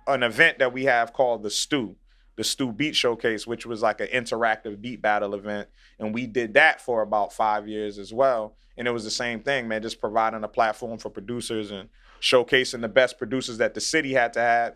an event that we have called the Stew Beat Showcase, which was like an interactive beat battle event. And we did that for about 5 years as well. And it was the same thing, man, just providing a platform for producers and showcasing the best producers that the city had to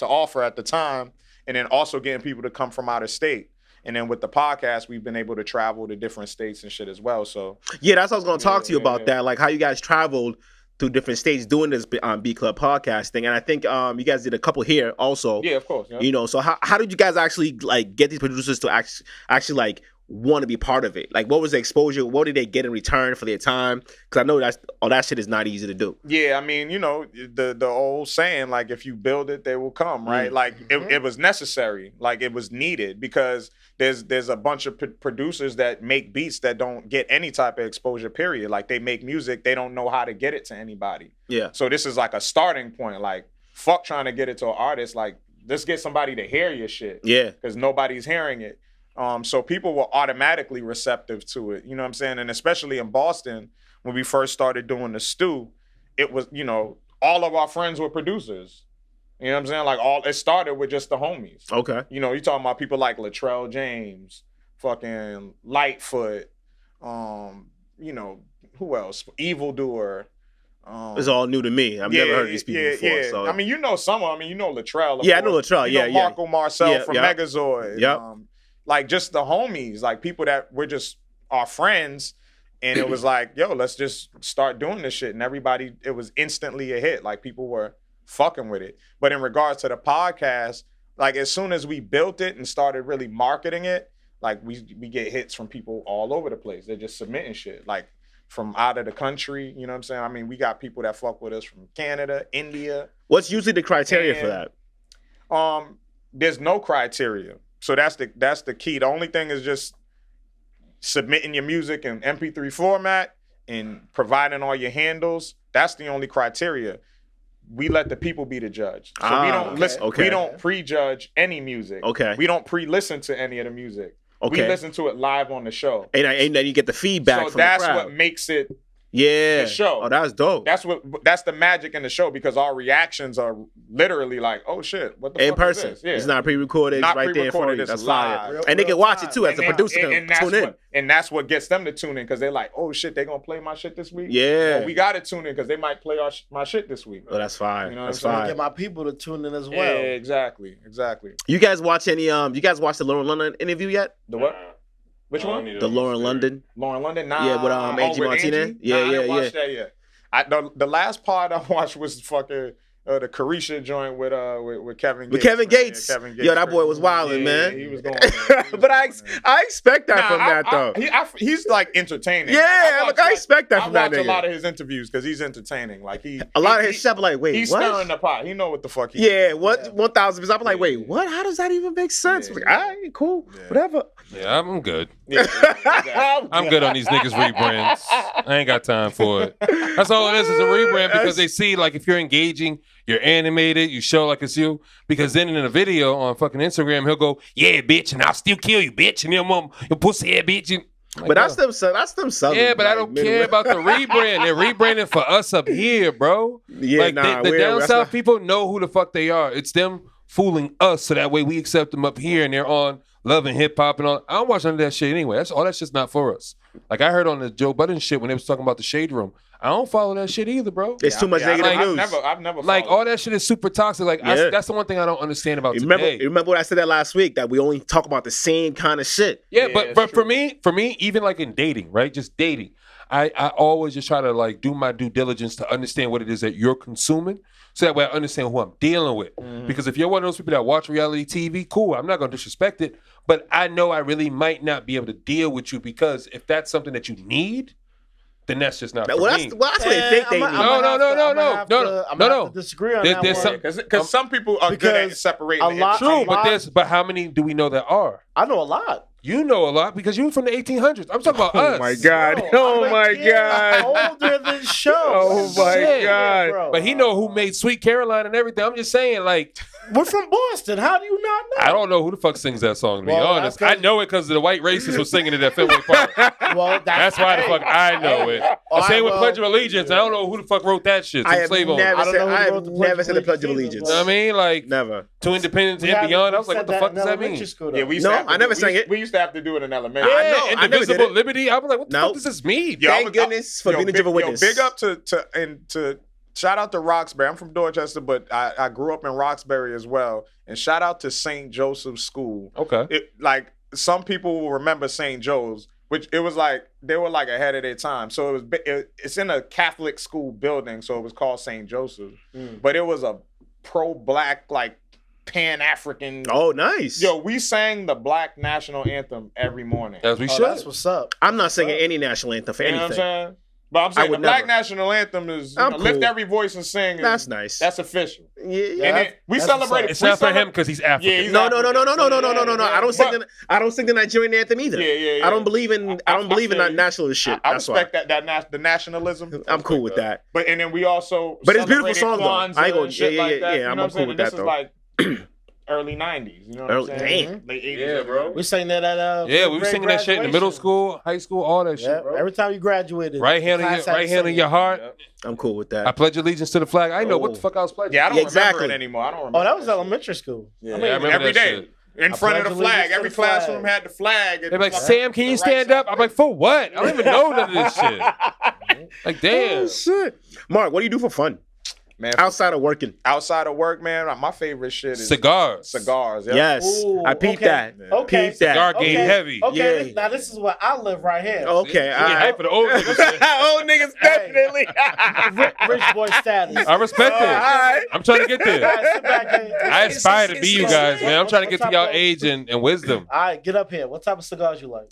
offer at the time. And then also getting people to come from out of state. And then with the podcast, we've been able to travel to different states and shit as well. So yeah, that's what I was going to talk to you about that. Like how you guys traveled through different states doing this Beat Club podcast thing. And I think you guys did a couple here also. Yeah, of course. Yeah. You know, so how did you guys actually like get these producers to actually like want to be part of it? Like what was the exposure? What did they get in return for their time? Because I know that shit is not easy to do. Yeah, I mean, you know, the old saying, like if you build it, they will come, right? Like it was necessary, like it was needed, because there's a bunch of producers that make beats that don't get any type of exposure, period. Like they make music, they don't know how to get it to anybody. Yeah. So this is like a starting point. Like fuck trying to get it to an artist. Like let's get somebody to hear your shit. Yeah. Because nobody's hearing it. So people were automatically receptive to it. You know what I'm saying? And especially in Boston, when we first started doing the Stew, it was, you know, all of our friends were producers. You know what I'm saying? Like it started with just the homies. Okay. You know, you talking about people like Latrell James, fucking Lightfoot, you know, who else? Evildoer. It's all new to me. I've never heard of these people before. Yeah. So I mean, you know some of them. I mean, you know Latrell. Yeah, I know Latrell. You know Marco Marcel from Megazord. Yep. Like just the homies, like people that we're just our friends. And it was like, yo, let's just start doing this shit. And everybody, it was instantly a hit. Like people were fucking with it. But in regards to the podcast, like as soon as we built it and started really marketing it, like we get hits from people all over the place. They're just submitting shit. Like from out of the country, you know what I'm saying? I mean, we got people that fuck with us from Canada, India. What's usually the criteria for that? There's no criteria. So that's the key. The only thing is just submitting your music in MP3 format and providing all your handles. That's the only criteria. We let the people be the judge. So we don't listen. Okay. We don't prejudge any music. Okay. We don't pre-listen to any of the music. Okay. We listen to it live on the show. And then you get the feedback from the crowd. So that's what makes it the show. Oh, that's dope. That's the magic in the show, because our reactions are literally like, oh shit, what the fuck in person. Is this? Yeah. It's not pre-recorded. It's right there in front of you. That's fire. And they can watch it too as a producer. Tune in. And that's what gets them to tune in, because they're like, oh shit, they gonna play my shit this week? Yeah. Well, we gotta tune in because they might play my shit this week. Oh, that's fine. You know that's fine. Get my people to tune in as well. Yeah, exactly. You guys watch any you guys watch the Lauren London interview yet? The what? Which one? The Lauren London. Lauren London? Nah. Yeah, with Angie Martinez. Yeah, I didn't watch that yet. The last part I watched was fucking the Carisha joint with Kevin Gates. With Kevin Gates. Yeah, Kevin Gates. Yo, that boy was wilding, man. He was going. But I expect that from that though. He's like entertaining. Yeah, I expect that from that nigga. I watch a lot of his interviews because he's entertaining. Like a lot of his stuff. Like, wait, he's what? stirring the pot. He know what the fuck. 1,000%. I'm like, wait, what? How does that even make sense? Like, all right, cool, whatever. Yeah, I'm good. Exactly. I'm good on these niggas rebrands. I ain't got time for it. That's all it is a rebrand, because they see, like, if you're engaging, you're animated, you show like it's you. Because then in a video on fucking Instagram, he'll go, yeah, bitch, and I'll still kill you, bitch, and your pussy head, bitch. And like, but that's them southern. Yeah, but I don't care about the rebrand. They're rebranding for us up here, bro. Yeah, like the down south people know who the fuck they are. It's them fooling us, so that way we accept them up here, and they're on Love and Hip Hop and all. I don't watch none of that shit anyway. That's all. That's just not for us. Like I heard on the Joe Budden shit when they was talking about the Shade Room. I don't follow that shit either, bro. It's too much negative news. I've never Like followed all that shit is super toxic. Like that's the one thing I don't understand about today. Remember what I said that last week, that we only talk about the same kind of shit. Yeah, but for me, even like in dating, right? Just dating. I always just try to like do my due diligence to understand what it is that you're consuming, so that way I understand who I'm dealing with. Because if you're one of those people that watch reality TV, cool, I'm not gonna disrespect it, but I know I really might not be able to deal with you, because if that's something that you need, then that's just not for me. That's what they think they need. I'm gonna have to disagree on that There's one. because some people are good at separating a lot- True, lot- but how many do we know that are? I know a lot. You know a lot because you're from the 1800s. I'm talking about us. Oh my God. Bro, Oh I'm my a kid. I'm God. older than show. Oh my Shit. God. Bro. But he know who made Sweet Caroline and everything. I'm just saying, like, We're from Boston. How do you not know? I don't know who the fuck sings that song, to be Well, honest. that's I know it because the white racists were singing it at Fenway Park. Well, That's why the fuck I know it. All Same right, with well, Pledge of Allegiance. I don't know who the fuck wrote that shit. I Some have slave owners. never I don't said know who I have wrote the never said the Pledge of Pledge of Allegiance. You know what I mean? Like, Never. to independence and beyond. I was like, what the fuck does that mean? Yeah, we used No, to have to I never do, sang we, it. We used to have to do it in elementary. I Yeah, know, I never did Indivisible it. Liberty. I was like, what the No. fuck does this mean? Yo, Thank goodness for being a Jehovah's Witness. Big up to shout out to Roxbury. I'm from Dorchester, but I grew up in Roxbury as well. And shout out to St. Joseph's School. Okay. Like some people will remember St. Joe's, which it was like they were like ahead of their time. So it's in a Catholic school building, so it was called St. Joseph's. But it was a pro-black, like Pan-African. Oh, nice. Yo, we sang the Black National Anthem every morning. As we Oh, should. that's what's up. I'm not singing any national anthem for You know what I'm anything. saying? But I'm saying the would Black never. National Anthem is I'm lift cool. every voice and sing. That's nice. That's official. Yeah. And then we that's celebrated. It's we not for celebra- him because he's African. Yeah, he's No. African. I don't sing the Nigerian anthem either. Yeah. I don't believe in feel you. nationalist shit. I That's why. respect the nationalism. I'm cool with that. But and then we also But it's a beautiful celebrated song, though. Kwanzaa I ain't gonna- and shit yeah, like that. yeah, You I'm know what cool saying? with And that, this is like early 90s. You know what I'm saying? Damn. Late 80s. Yeah, bro. We sang that at Yeah, we were grade singing that shit in the middle graduation. school, high school, all that Yeah, shit, bro. every time you graduated. Right hand the on class had to your sing your it. heart. I'm cool with I that. pledge allegiance to the flag. I know what the Oh. fuck I was pledging. Yeah, I don't Yeah, remember exactly. it anymore. I don't remember. Oh, that was shit. elementary school. Yeah, I remember every that day. shit. In front of the pledge flag. allegiance to Every the flag. classroom had the flag. They're like, Sam, can you stand up? I'm like, for what? I don't even know none of this shit. Like, damn. Oh, shit. Mark, what do you do for fun? Man, Outside of working. outside of work, man, my favorite shit is Cigars. Cigars. Yeah. Yes. Ooh, I peeped okay. that. Okay. Peeped that. Cigar game heavy. Okay, Yeah. now this is where I live right here. Okay. You get hype for the old niggas. Old niggas, definitely. Rich boy status. I respect it. Alright. I'm trying to get there. All right, sit back and- I aspire to be you guys, man. I'm trying to get to What y'all type of- age and wisdom. All right, get up here. What type of cigars you like?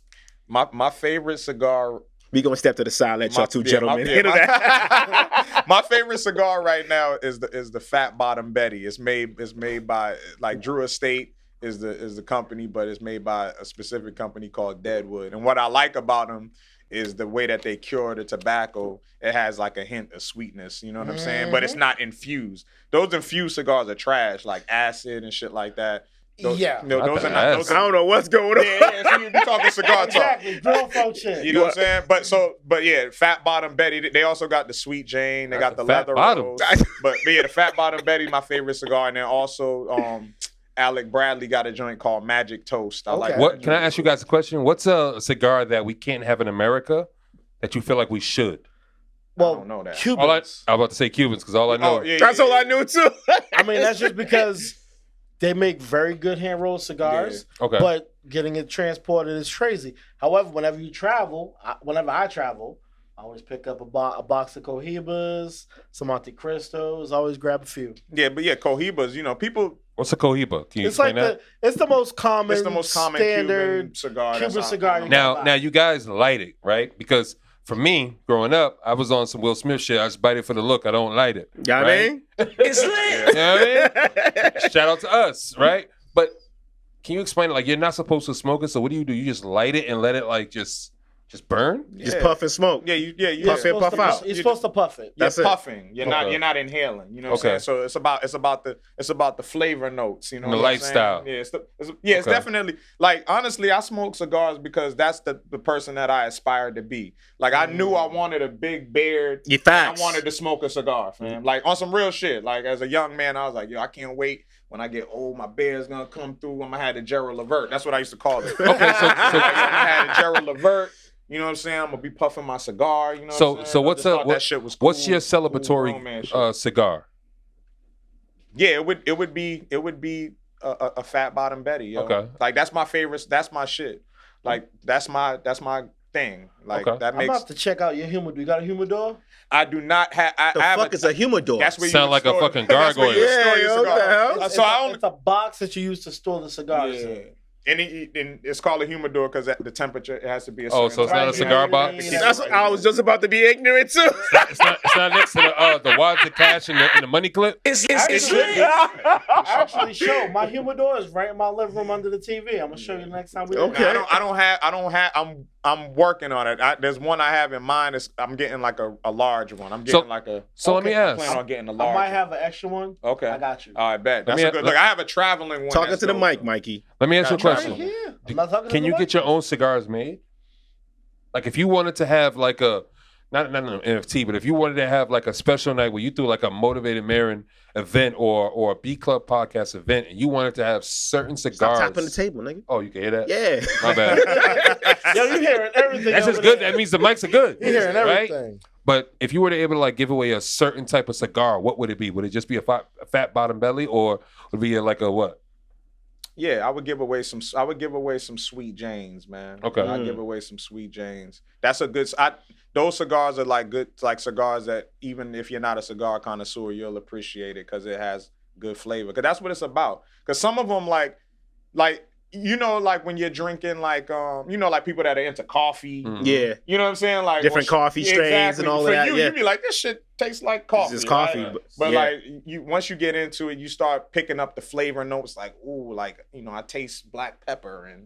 My favorite cigar. We gonna step to the side, let y'all two gentlemen handle my, that. my favorite cigar right now is the Fat Bottom Betty. It's made by like Drew Estate is the company, but it's made by a specific company called Deadwood. And what I like about them is the way that they cure the tobacco. It has like a hint of sweetness, you know what I'm saying? But it's not infused. Those infused cigars are trash, like acid and shit like that. Those, Yeah. no, Not those the are not. Those I are, don't know what's going on. yeah. So you be talking cigar talk. Exactly, grill folk shit. You know what I'm saying? But yeah, Fat Bottom Betty. They also got the Sweet Jane. They got the Fat leather Bottom. rose. But yeah, the Fat Bottom Betty, my favorite cigar, and then also Alec Bradley got a joint called Magic Toast. I like Okay. that What can I joint. ask you guys a question? What's a cigar that we can't have in America that you feel like we should? Well, don't know that. Cubans. All I was about to say Cubans because all I know. Oh, yeah, That's all I knew too. I mean, that's just because they make very good hand rolled cigars, Okay. but getting it transported is crazy. However, whenever I travel, I always pick up a box of Cohibas, some Monte Cristos. Always grab a few. Yeah, but yeah, Cohibas. You know, people. What's a Cohiba? Can you It's like explain that? it's the most common, It's the most common standard Cuban cigar. Cuban That's cigar. how- you Now, can now buy. you guys light it, right? Because for me, growing up, I was on some Will Smith shit. I just bite it for the look. I don't light it. You know what I right? mean? It's lit. You know what I mean? Shout out to us, right? But can you explain it? Like, you're not supposed to smoke it, so what do? You just light it and let it like just burn? Just Yeah. puff and smoke. Yeah, you Puff in, puff out. You're supposed to puff it. You're That's it. puffing. You're Okay. not inhaling. You know what I'm Okay. saying? So it's about the flavor notes. You know And the what I'm saying? lifestyle. Yeah, it's Okay. definitely like honestly, I smoke cigars because that's the person that I aspired to be. Like I knew I wanted a big beard. You and facts. I wanted to smoke a cigar, fam. Like on some real shit. Like as a young man, I was like, yo, I can't wait. When I get old, my beard's gonna come through. I'm gonna have the Gerald Levert. That's what I used to call it. Okay, so I had a Gerald Levert. You know what I'm saying? I'm gonna be puffing my cigar. You know. What I'm saying? So I what's just thought that shit was cool, what's your cool grown man shit. celebratory cigar? Yeah, it would be a fat bottom Betty, yo. Okay. Like that's my favorite. That's my shit. Like that's my thing. Like Okay. that I'm makes. about to check out your humidor. You got a humidor? I do not have. The I have fuck is a humidor? That's where you Sound would like a store- fucking that's where you would gargoyle. store your Yeah, yo, what the cigar. hell? So I It's a box that you use to store the cigars in. Yeah. And it's called a humidor because the temperature it has to be a certain. Oh, so it's not a cigar box? That's what I was just about to be ignorant too. It's not next to the wads of cash and the money clip. It's Actually, lit. actually, show my humidor is right in my living room under the TV. I'm gonna show you the next time we. Okay. No, I don't have. I'm working on it. There's one I have in mind. I'm getting like a large one. I'm getting like a. So let me I ask. plan on getting a I large. might have an extra one. Okay. I got you. All right, bet. Let That's me- a good. Look, I have a traveling one. Talking that's to the dope. mic, Mikey. Let me ask you a Gotta try question. Right here. I'm not talking to Can the you mic. get your own cigars made? Like if you wanted to have like a not an NFT, but if you wanted to have like a special night where you threw like a Motivated Marin event or a B Club podcast event, and you wanted to have certain Stop cigars. tapping the table, nigga. Oh, you can hear that? Yeah. My bad. Yo, you hearing everything? That's just over good. there. That means the mics are good. You hearing right? everything? But if you were to able to like give away a certain type of cigar, what would it be? Would it just be a fat bottom belly, or would it be like a what? Yeah, I would give away some. I would give away some Sweet Janes, man. Okay. I'd give away some Sweet Janes. That's a good. Those cigars are like good, like cigars that even if you're not a cigar connoisseur, you'll appreciate it because it has good flavor. Because that's what it's about. Because some of them like you know, like when you're drinking, like you know, like people that are into coffee. Mm. Yeah. You know what I'm saying? Like Different coffee strains and all For that, you, yeah. you be like, this shit tastes like coffee. It's coffee, right? but But yeah. once you get into it, you start picking up the flavor notes. Like, ooh, like you know, I taste black pepper and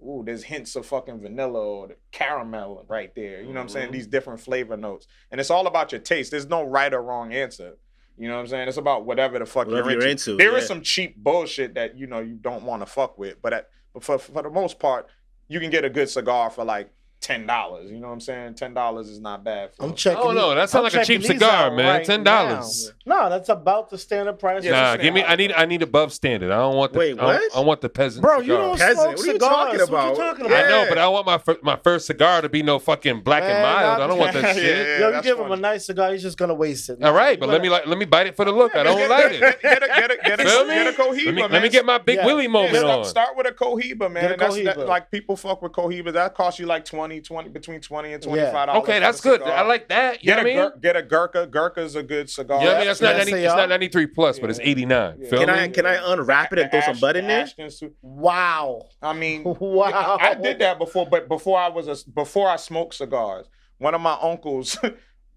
ooh, there's hints of fucking vanilla or the caramel right there. You know what I'm saying? These different flavor notes, and it's all about your taste. There's no right or wrong answer. You know what I'm saying? It's about whatever the fuck Whatever you're you're into. into, There is yeah. some cheap bullshit that you know you don't want to fuck with, but for the most part, you can get a good cigar for like $10. You know what I'm saying? $10 is not bad. For I'm checking. Oh no, that sounds like a cheap checking these cigar, out man. right $10. now. No, that's about the standard price. Yeah, Nah, it's give me. standard. I need above standard. I don't want the. Wait, I don't- what? I want the peasant. Bro, you cigar. don't Peasant. smoke What are you cigars. talking What about? you talking Yeah. about? I know, but I want my first cigar to be no fucking black and Man, mild. nah, I don't want that yeah, shit. yeah. Yo, you that's give him a funny. nice cigar, he's just gonna waste it. All right, but let me bite it for the look. I don't light it. Get a Feel me? Cohiba, man. Let me get my Big Yeah. Willie moment Yeah, on. start with a Cohiba, man. Get a That's Cohiba. like people fuck with Cohiba. That costs you like between $20 and $25. Okay, that's good. I like that. You know what I mean? Get a Gurkha. Gurkha's a good cigar. You know what I mean? That's not Yeah, 90, say it's y'all. not 93 plus, but it's 89. Yeah. Feel me? Can I unwrap it and throw some butt in there? Wow. I mean, Wow. I did that before, but before I smoked cigars, one of my uncles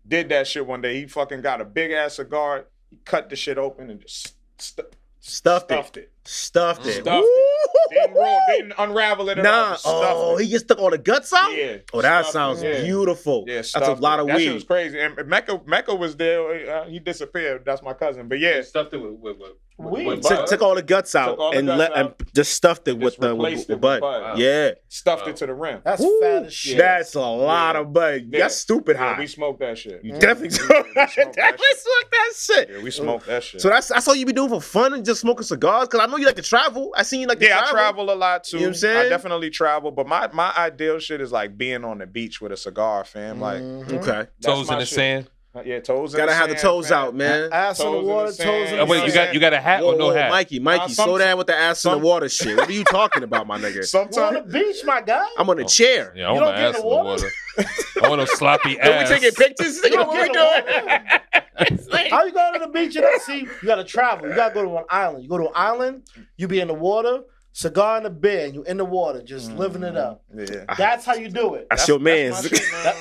did that shit one day. He fucking got a big ass cigar, he cut the shit open and just Stuffed it. stuffed it. Stuffed it. Stuffed it. Didn't unravel it at all. Nah. Just stuffed Oh, it. he just took all the guts out? Yeah. Oh, that Stuffed sounds it. Yeah. beautiful. Yeah, That's a stuffed lot it. of That shit was weed. crazy. And Mecca was there. He disappeared. That's my cousin. But yeah, Stuffed it with Weed. Took all the guts out Took all the and guts and out. just stuffed it with Just the replaced it with bud. bud. Yeah. stuffed it to the rim. That's Woo, fat as shit. That's a lot of bud. Yeah. That's stupid Yeah, high. we smoked that shit. You Yeah, definitely we smoked that smoked that shit. Yeah, we smoked that shit. So that's all you be doing for fun and just smoking cigars? Because I know you like to travel. I seen you like to Yeah, travel. I travel a lot too. You know what I'm saying? I definitely travel, but my ideal shit is like being on the beach with a cigar, fam. Like Okay. that's toes in my the shit. sand. Yeah, toes. in Gotta the have the sand, toes fam. out, man. Ass in the Toes in the water, sand. toes in Oh the wait, sand. you got a hat or no hat? Mikey, some- slow down with the ass in the some- water shit. What are you talking about, my nigga? You on the Sometimes beach, my guy? I'm on a chair. Yeah, I You want don't my get ass in in the the water? water. I want no sloppy Are we ass. taking pictures? You What don't we get doing? in the water? How you go to the beach and see? You gotta travel. You gotta go to an island. You go to an island, you be in the water, cigar in the bed, and you in the water, just living it up. yeah. That's how you do it. That's your man's. my shit, man.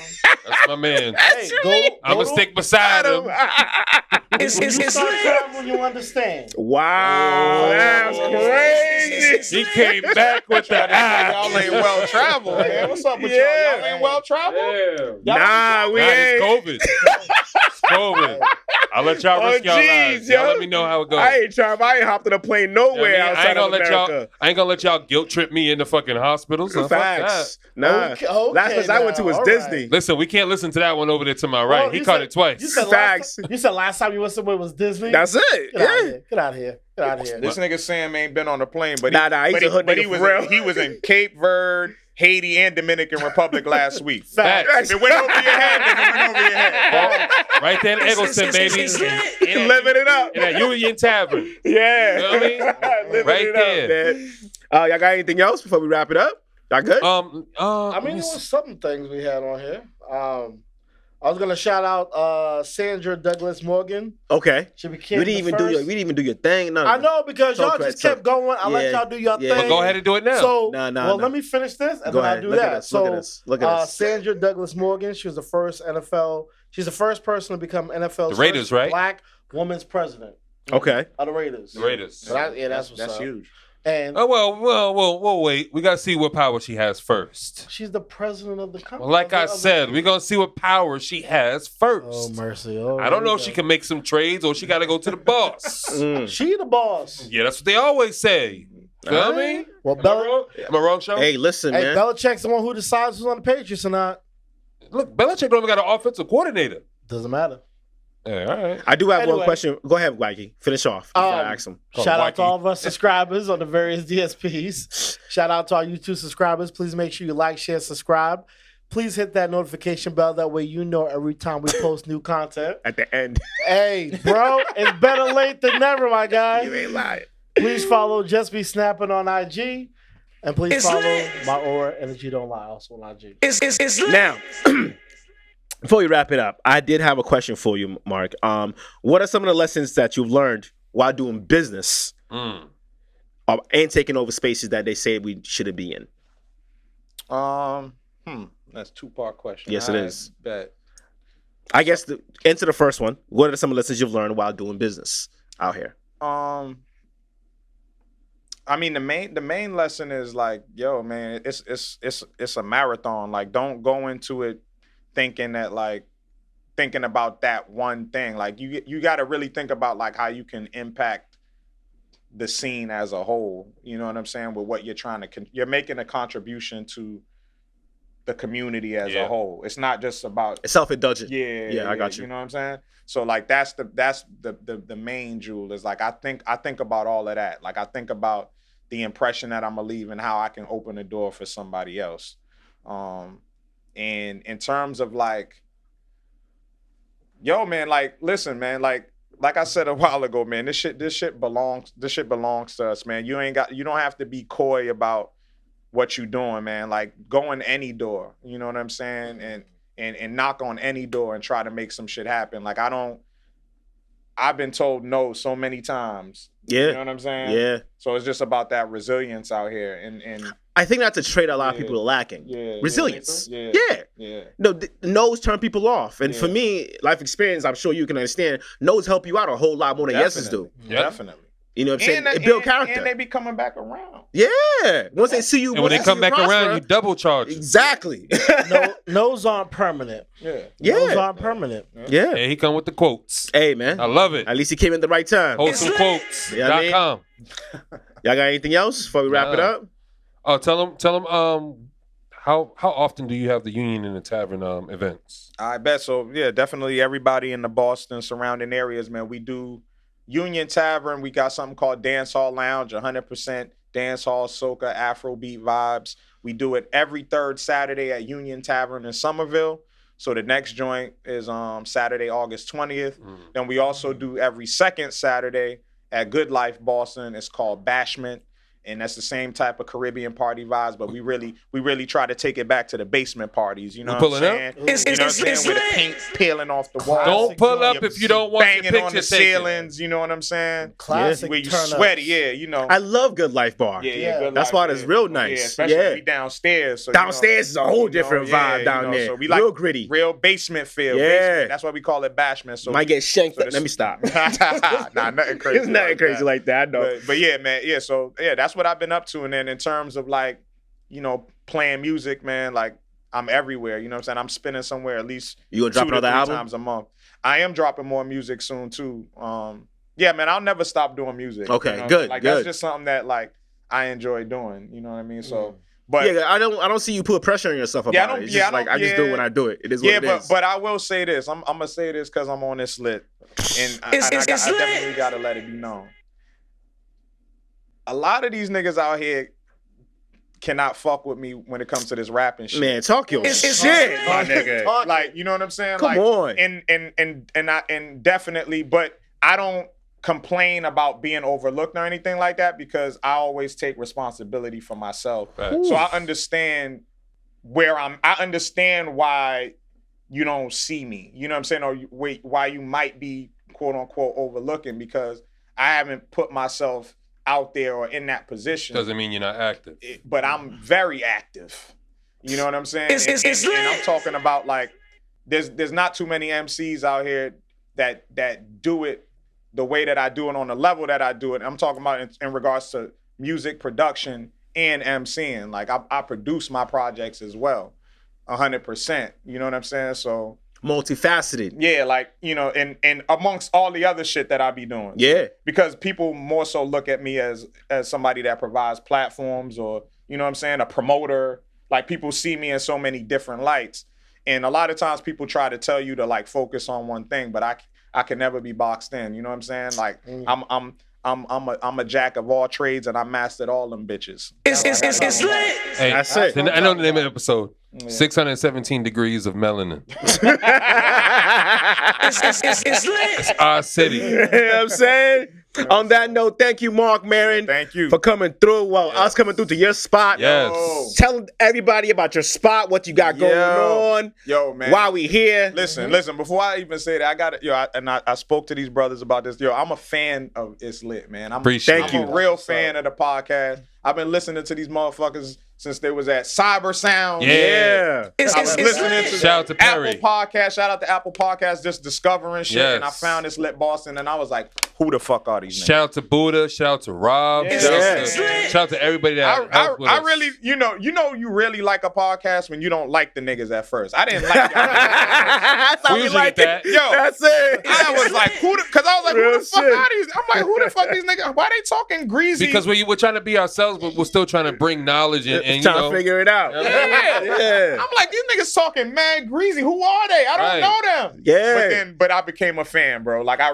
That's my man. Hey, go I'm gonna to- stick beside him. It's When you start lit. traveling, you understand. Wow, that's crazy. He came back with the Y'all ain't well traveled, man. What's up with y'all? Y'all ain't well traveled. Nah, we Nah, ain't. it's COVID. It's COVID. I'll let y'all risk y'all lives. Y'all yo. let me know how it goes. I ain't hopped on a plane You know what nowhere I mean? I outside ain't gonna of let America. y'all. I ain't gonna let y'all guilt trip me into fucking hospitals. So fuck that. Facts. Nah. Okay, Last place I went to was now, all Disney. Listen, we can't listen to that one over there to my right. Oh, He you caught said- it twice. You said Facts. last time you went somewhere was Disney. That's it. Get out of Yeah. here. Get out of here. Get out of here. This nigga Sam ain't been on a plane, but Nah, he's a hood nigga for real. he was in Cape Verde, Haiti, and Dominican Republic last week. Facts. If it went over your head, then it went over your head. Right there in Eggleston, baby. It's lit. Living it up. In that Union Tavern. Yeah. You know what I mean? Living Right it there. up, man. Y'all got anything else before we wrap it up? Y'all good? I mean, there was some things we had on here. I was gonna shout out Sandra Douglas Morgan. Okay. She We became didn't even do your thing. No. I know because Talk y'all to just us, talk. kept going. I let Yeah, y'all do your yeah. thing. Well, go ahead and do it now. So, No. let me finish this and Go then ahead. I'll do Look at that. us, So, look at us, look at us. Sandra Douglas Morgan. She was the first NFL. She's the first person to become NFL's The Raiders, first right? black woman's president. Okay. Of the Raiders. The Raiders. So that's what's That's up. huge. And Oh, well, wait. We got to see what power she has first. she's the president of the company. Well, like I said, we're going to see what power she has Oh first. mercy! I don't know if she can make some trades or she got to go to the boss. She the boss. Yeah, that's what they always say. You know what I mean? Well, Am I wrong, Sean? Hey, listen, Hey, man. Belichick's the one who decides who's on the Patriots or not. Look, Belichick don't even got an offensive coordinator. Doesn't matter. Yeah, all right. I do have Anyway. one question. Go ahead, Wacky. Finish off before I ask him. Shout out to Wacky. all of our subscribers on the various DSPs. Shout out to our YouTube subscribers. Please make sure you like, share, subscribe. Please hit that notification bell. That way you know every time we post new content. At the end. Hey, bro, it's better late than never, my guy. You ain't lying. Please follow Just Be Snapping on IG. And please It's follow lit. my Aura Energy Don't Lie also on IG. It's lit. Now, before we wrap it up, I did have a question for you, Mark. What are some of the lessons that you've learned while doing business and taking over spaces that they say we shouldn't be in? That's a 2-part question. Yes, it is. Bet. I guess answer the first one. What are some of the lessons you've learned while doing business out here? I mean, the main lesson is like, yo, man, it's a marathon. Like, don't go into it thinking about that one thing. Like, you got to really think about like how you can impact the scene as a whole. You know what I'm saying? With what you're trying to, you're making a contribution to the community as a whole. It's not just about It's self-indulgent. yeah, I got you. You know what I'm saying? So like that's the main jewel is like I think about all of that. Like I think about the impression that I'm gonna leave and how I can open the door for somebody else. And in terms of like, yo, man, like listen, man, like I said a while ago, man, this shit belongs to us, man. You don't have to be coy about what you doing, man. Like go in any door, you know what I'm saying? And knock on any door and try to make some shit happen. Like I've been told no so many times. Yeah. You know what I'm saying? Yeah. So it's just about that resilience out here. And I think that's a trait a lot of people are lacking. yeah. Resilience. Yeah. Yeah. Yeah. No, no's turn people off. And for Yeah. me, life experience, I'm sure you can understand, no's help you out a whole lot more than yeses do. Definitely. You know what I'm saying? It build character. And they be coming back around. Yeah. Once they see you, And when they come back around, you double charge. exactly. No's aren't permanent. Yeah. No's Yeah. aren't permanent. Yeah. And he come with the quotes. Hey, man. I love it. At least he came at the right time. WholesomeQuotes.com. Yeah, I mean- Y'all got anything else before we wrap it Nah. up? Oh, tell him. How often do you have the Union and the Tavern events? I bet. So yeah, definitely everybody in the Boston surrounding areas, man. We do Union Tavern. We got something called Dance Hall Lounge, 100% dance hall, soca, Afrobeat vibes. We do it every third Saturday at Union Tavern in Somerville. So the next joint is Saturday, August 20th. Then we also do every second Saturday at Good Life Boston. It's called Bashment. And that's the same type of Caribbean party vibes, but we really try to take it back to the basement parties. You know what I'm pulling up? saying? It's You know what I'm saying? lit. With the paint peeling off the wall. Don't pull up if you don't want your banging on the picture taken. ceilings. You know what I'm saying? Classic Where you turn-ups. sweaty, yeah. You know. I love Good Life Bar. Yeah. Good That's life, why it's real Yeah, nice. especially Yeah. we downstairs. So, Downstairs is a whole different vibe down there. So we Real like gritty. real basement feel. Yeah. Basement. That's why we call it bashment. So Might get shanked. so this- Let me stop. nah, nothing crazy. It's nothing crazy that. like that. I know. But yeah, man. Yeah, so yeah, that's what I've been up to. And then in terms of like, playing music, man, like I'm everywhere. You know what I'm saying? I'm spinning somewhere at least You gonna drop 2 to another 3 album? times a month. I am dropping more music soon too. Yeah, man, I'll never stop doing music. Okay, you know? good, Like good. that's just something that like I enjoy doing. You know what I mean? So, but Yeah, I don't see you put pressure on yourself about Yeah, I don't- it. It's yeah, just I like don't- I just do it yeah. when I do it. It is what yeah, it is. but I will say this. I'm gonna say this because I'm on this lit, and I It's lit. definitely gotta let it be known. a lot of these niggas out here cannot fuck with me when it comes to this rapping shit. Man, talk your shit, my nigga. Like, you know what I'm saying? Come like, on. And definitely, but I don't complain about being overlooked or anything like that because I always take responsibility for myself. Right. So I understand I understand why you don't see me. You know what I'm saying? Or why you might be quote unquote overlooking because I haven't put myself out there or in that position. Doesn't mean you're not active. But I'm very active. You know what I'm saying? It's and I'm talking about like there's not too many MCs out here that do it the way that I do it on the level that I do it. I'm talking about in regards to music production and MCing. Like I produce my projects as well, 100%. You know what I'm saying? So multifaceted. yeah, like, you know, and amongst all the other shit that I be doing. Yeah. Because people more so look at me as somebody that provides platforms or, you know what I'm saying, a promoter. Like people see me in so many different lights. And a lot of times people try to tell you to like focus on one thing, but I can never be boxed in. You know what I'm saying? Like I'm a jack of all trades and I mastered all them bitches. It's lit. Hey, That's it. I know the name of the episode. 617 degrees of melanin. It's lit. It's our city. You know what I'm saying? On that note, thank you, Mark Merren. Thank you. For coming through. Well, us coming through to your spot. Yes. Tell everybody about your spot, what you got going on. Yo, man. Why we here. Listen. Before I even say that, I spoke to these brothers about this. Yo, I'm a fan of It's Lit, man. I'm a real fan of the podcast. I've been listening to these motherfuckers since they was at Cyber Sound. Yeah. It's I was listening lit. to Shout out to Perry. Apple Podcast. Shout out to Apple Podcast, just discovering shit. Yes. And I found ItsLitBoston, and I was like, who the fuck are these niggas? Shout out to Buddha. Shout out to Rob. Yeah. Shout out to everybody that helped with I us. really, you really like a podcast when you don't like the niggas at first. I didn't like y'all. That's how We we usually like get that. it. Yo, That's it. I was like, because I was like, Real who the fuck shit. are these? I'm like, who the fuck these niggas? Why they talking greasy? Because we're trying to be ourselves, but we're still trying to bring knowledge and you Trying know. to figure it out. Yeah. I'm like, these niggas talking mad greasy. Who are they? I don't know them. Yeah. But I became a fan, bro. Like I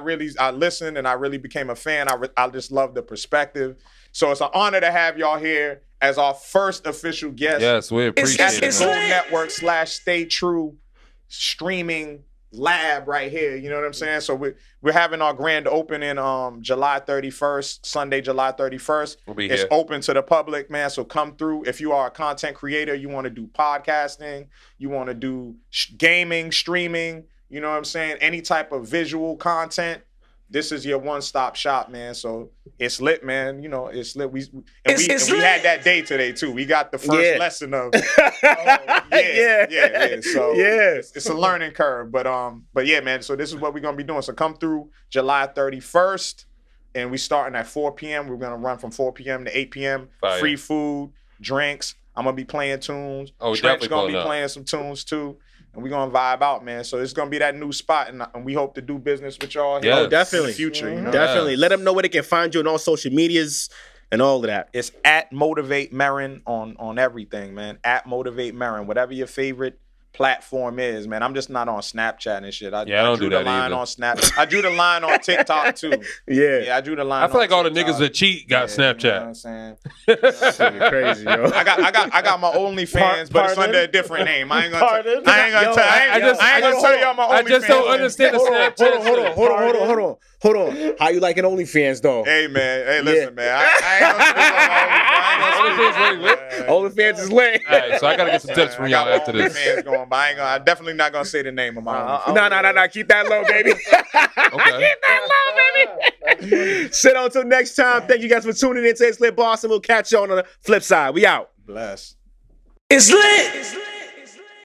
listened and I really became a fan. I just love the perspective. So it's an honor to have y'all here as our first official guest. Yes, we appreciate At the it. Gold man. Network / Stay True streaming lab right here. You know what I'm saying? So we're having our grand opening July 31st, Sunday, July 31st. We'll be It's here. open to the public, man. So come through. If you are a content creator, you want to do podcasting, you want to do gaming, streaming, you know what I'm saying? Any type of visual content. This is your one-stop shop, man. So it's lit, man. You know, it's lit. We had that day today too. We got the first lesson of yeah. So it's a learning curve. But yeah, man. So this is what we're gonna be doing. So come through July 31st, and we starting at 4 p.m. We're gonna run from 4 p.m. to 8 p.m. Fire. Free food, drinks. I'm gonna be playing tunes. Oh, we Shrek's definitely gonna be pulling up. playing some tunes too. And we're gonna vibe out, man. So it's gonna be that new spot, and we hope to do business with y'all here Yes. Oh, definitely. in the future. You know? Definitely. Yes. Let them know where they can find you on all social medias and all of that. It's at Motivate Merren on everything, man. At Motivate Merren, whatever your favorite platform is, man. I'm just not on Snapchat and shit. I don't drew do the that line either. on Snap. I drew the line on TikTok too. Yeah. I drew the line. I feel like on all the TikTok. niggas that cheat got You know what Snapchat. I'm saying? Shit, crazy, yo. I got my OnlyFans, but it's Pardon? under a different name. I ain't gonna Pardon? tell y'all my OnlyFans. I just don't understand the Snapchat. Hold on. How you liking OnlyFans though? Hey man, hey listen man, I ain't gonna OnlyFans really lit? OnlyFans is lit. All right, so I gotta get some tips from y'all after this. OnlyFans going, but I'm definitely not gonna say the name of my OnlyFans. No. Keep that low, baby. Okay. Sit on till next time. Thank you guys for tuning in to ItsLitBoston. We'll catch you on the flip side. We out. Bless. It's lit.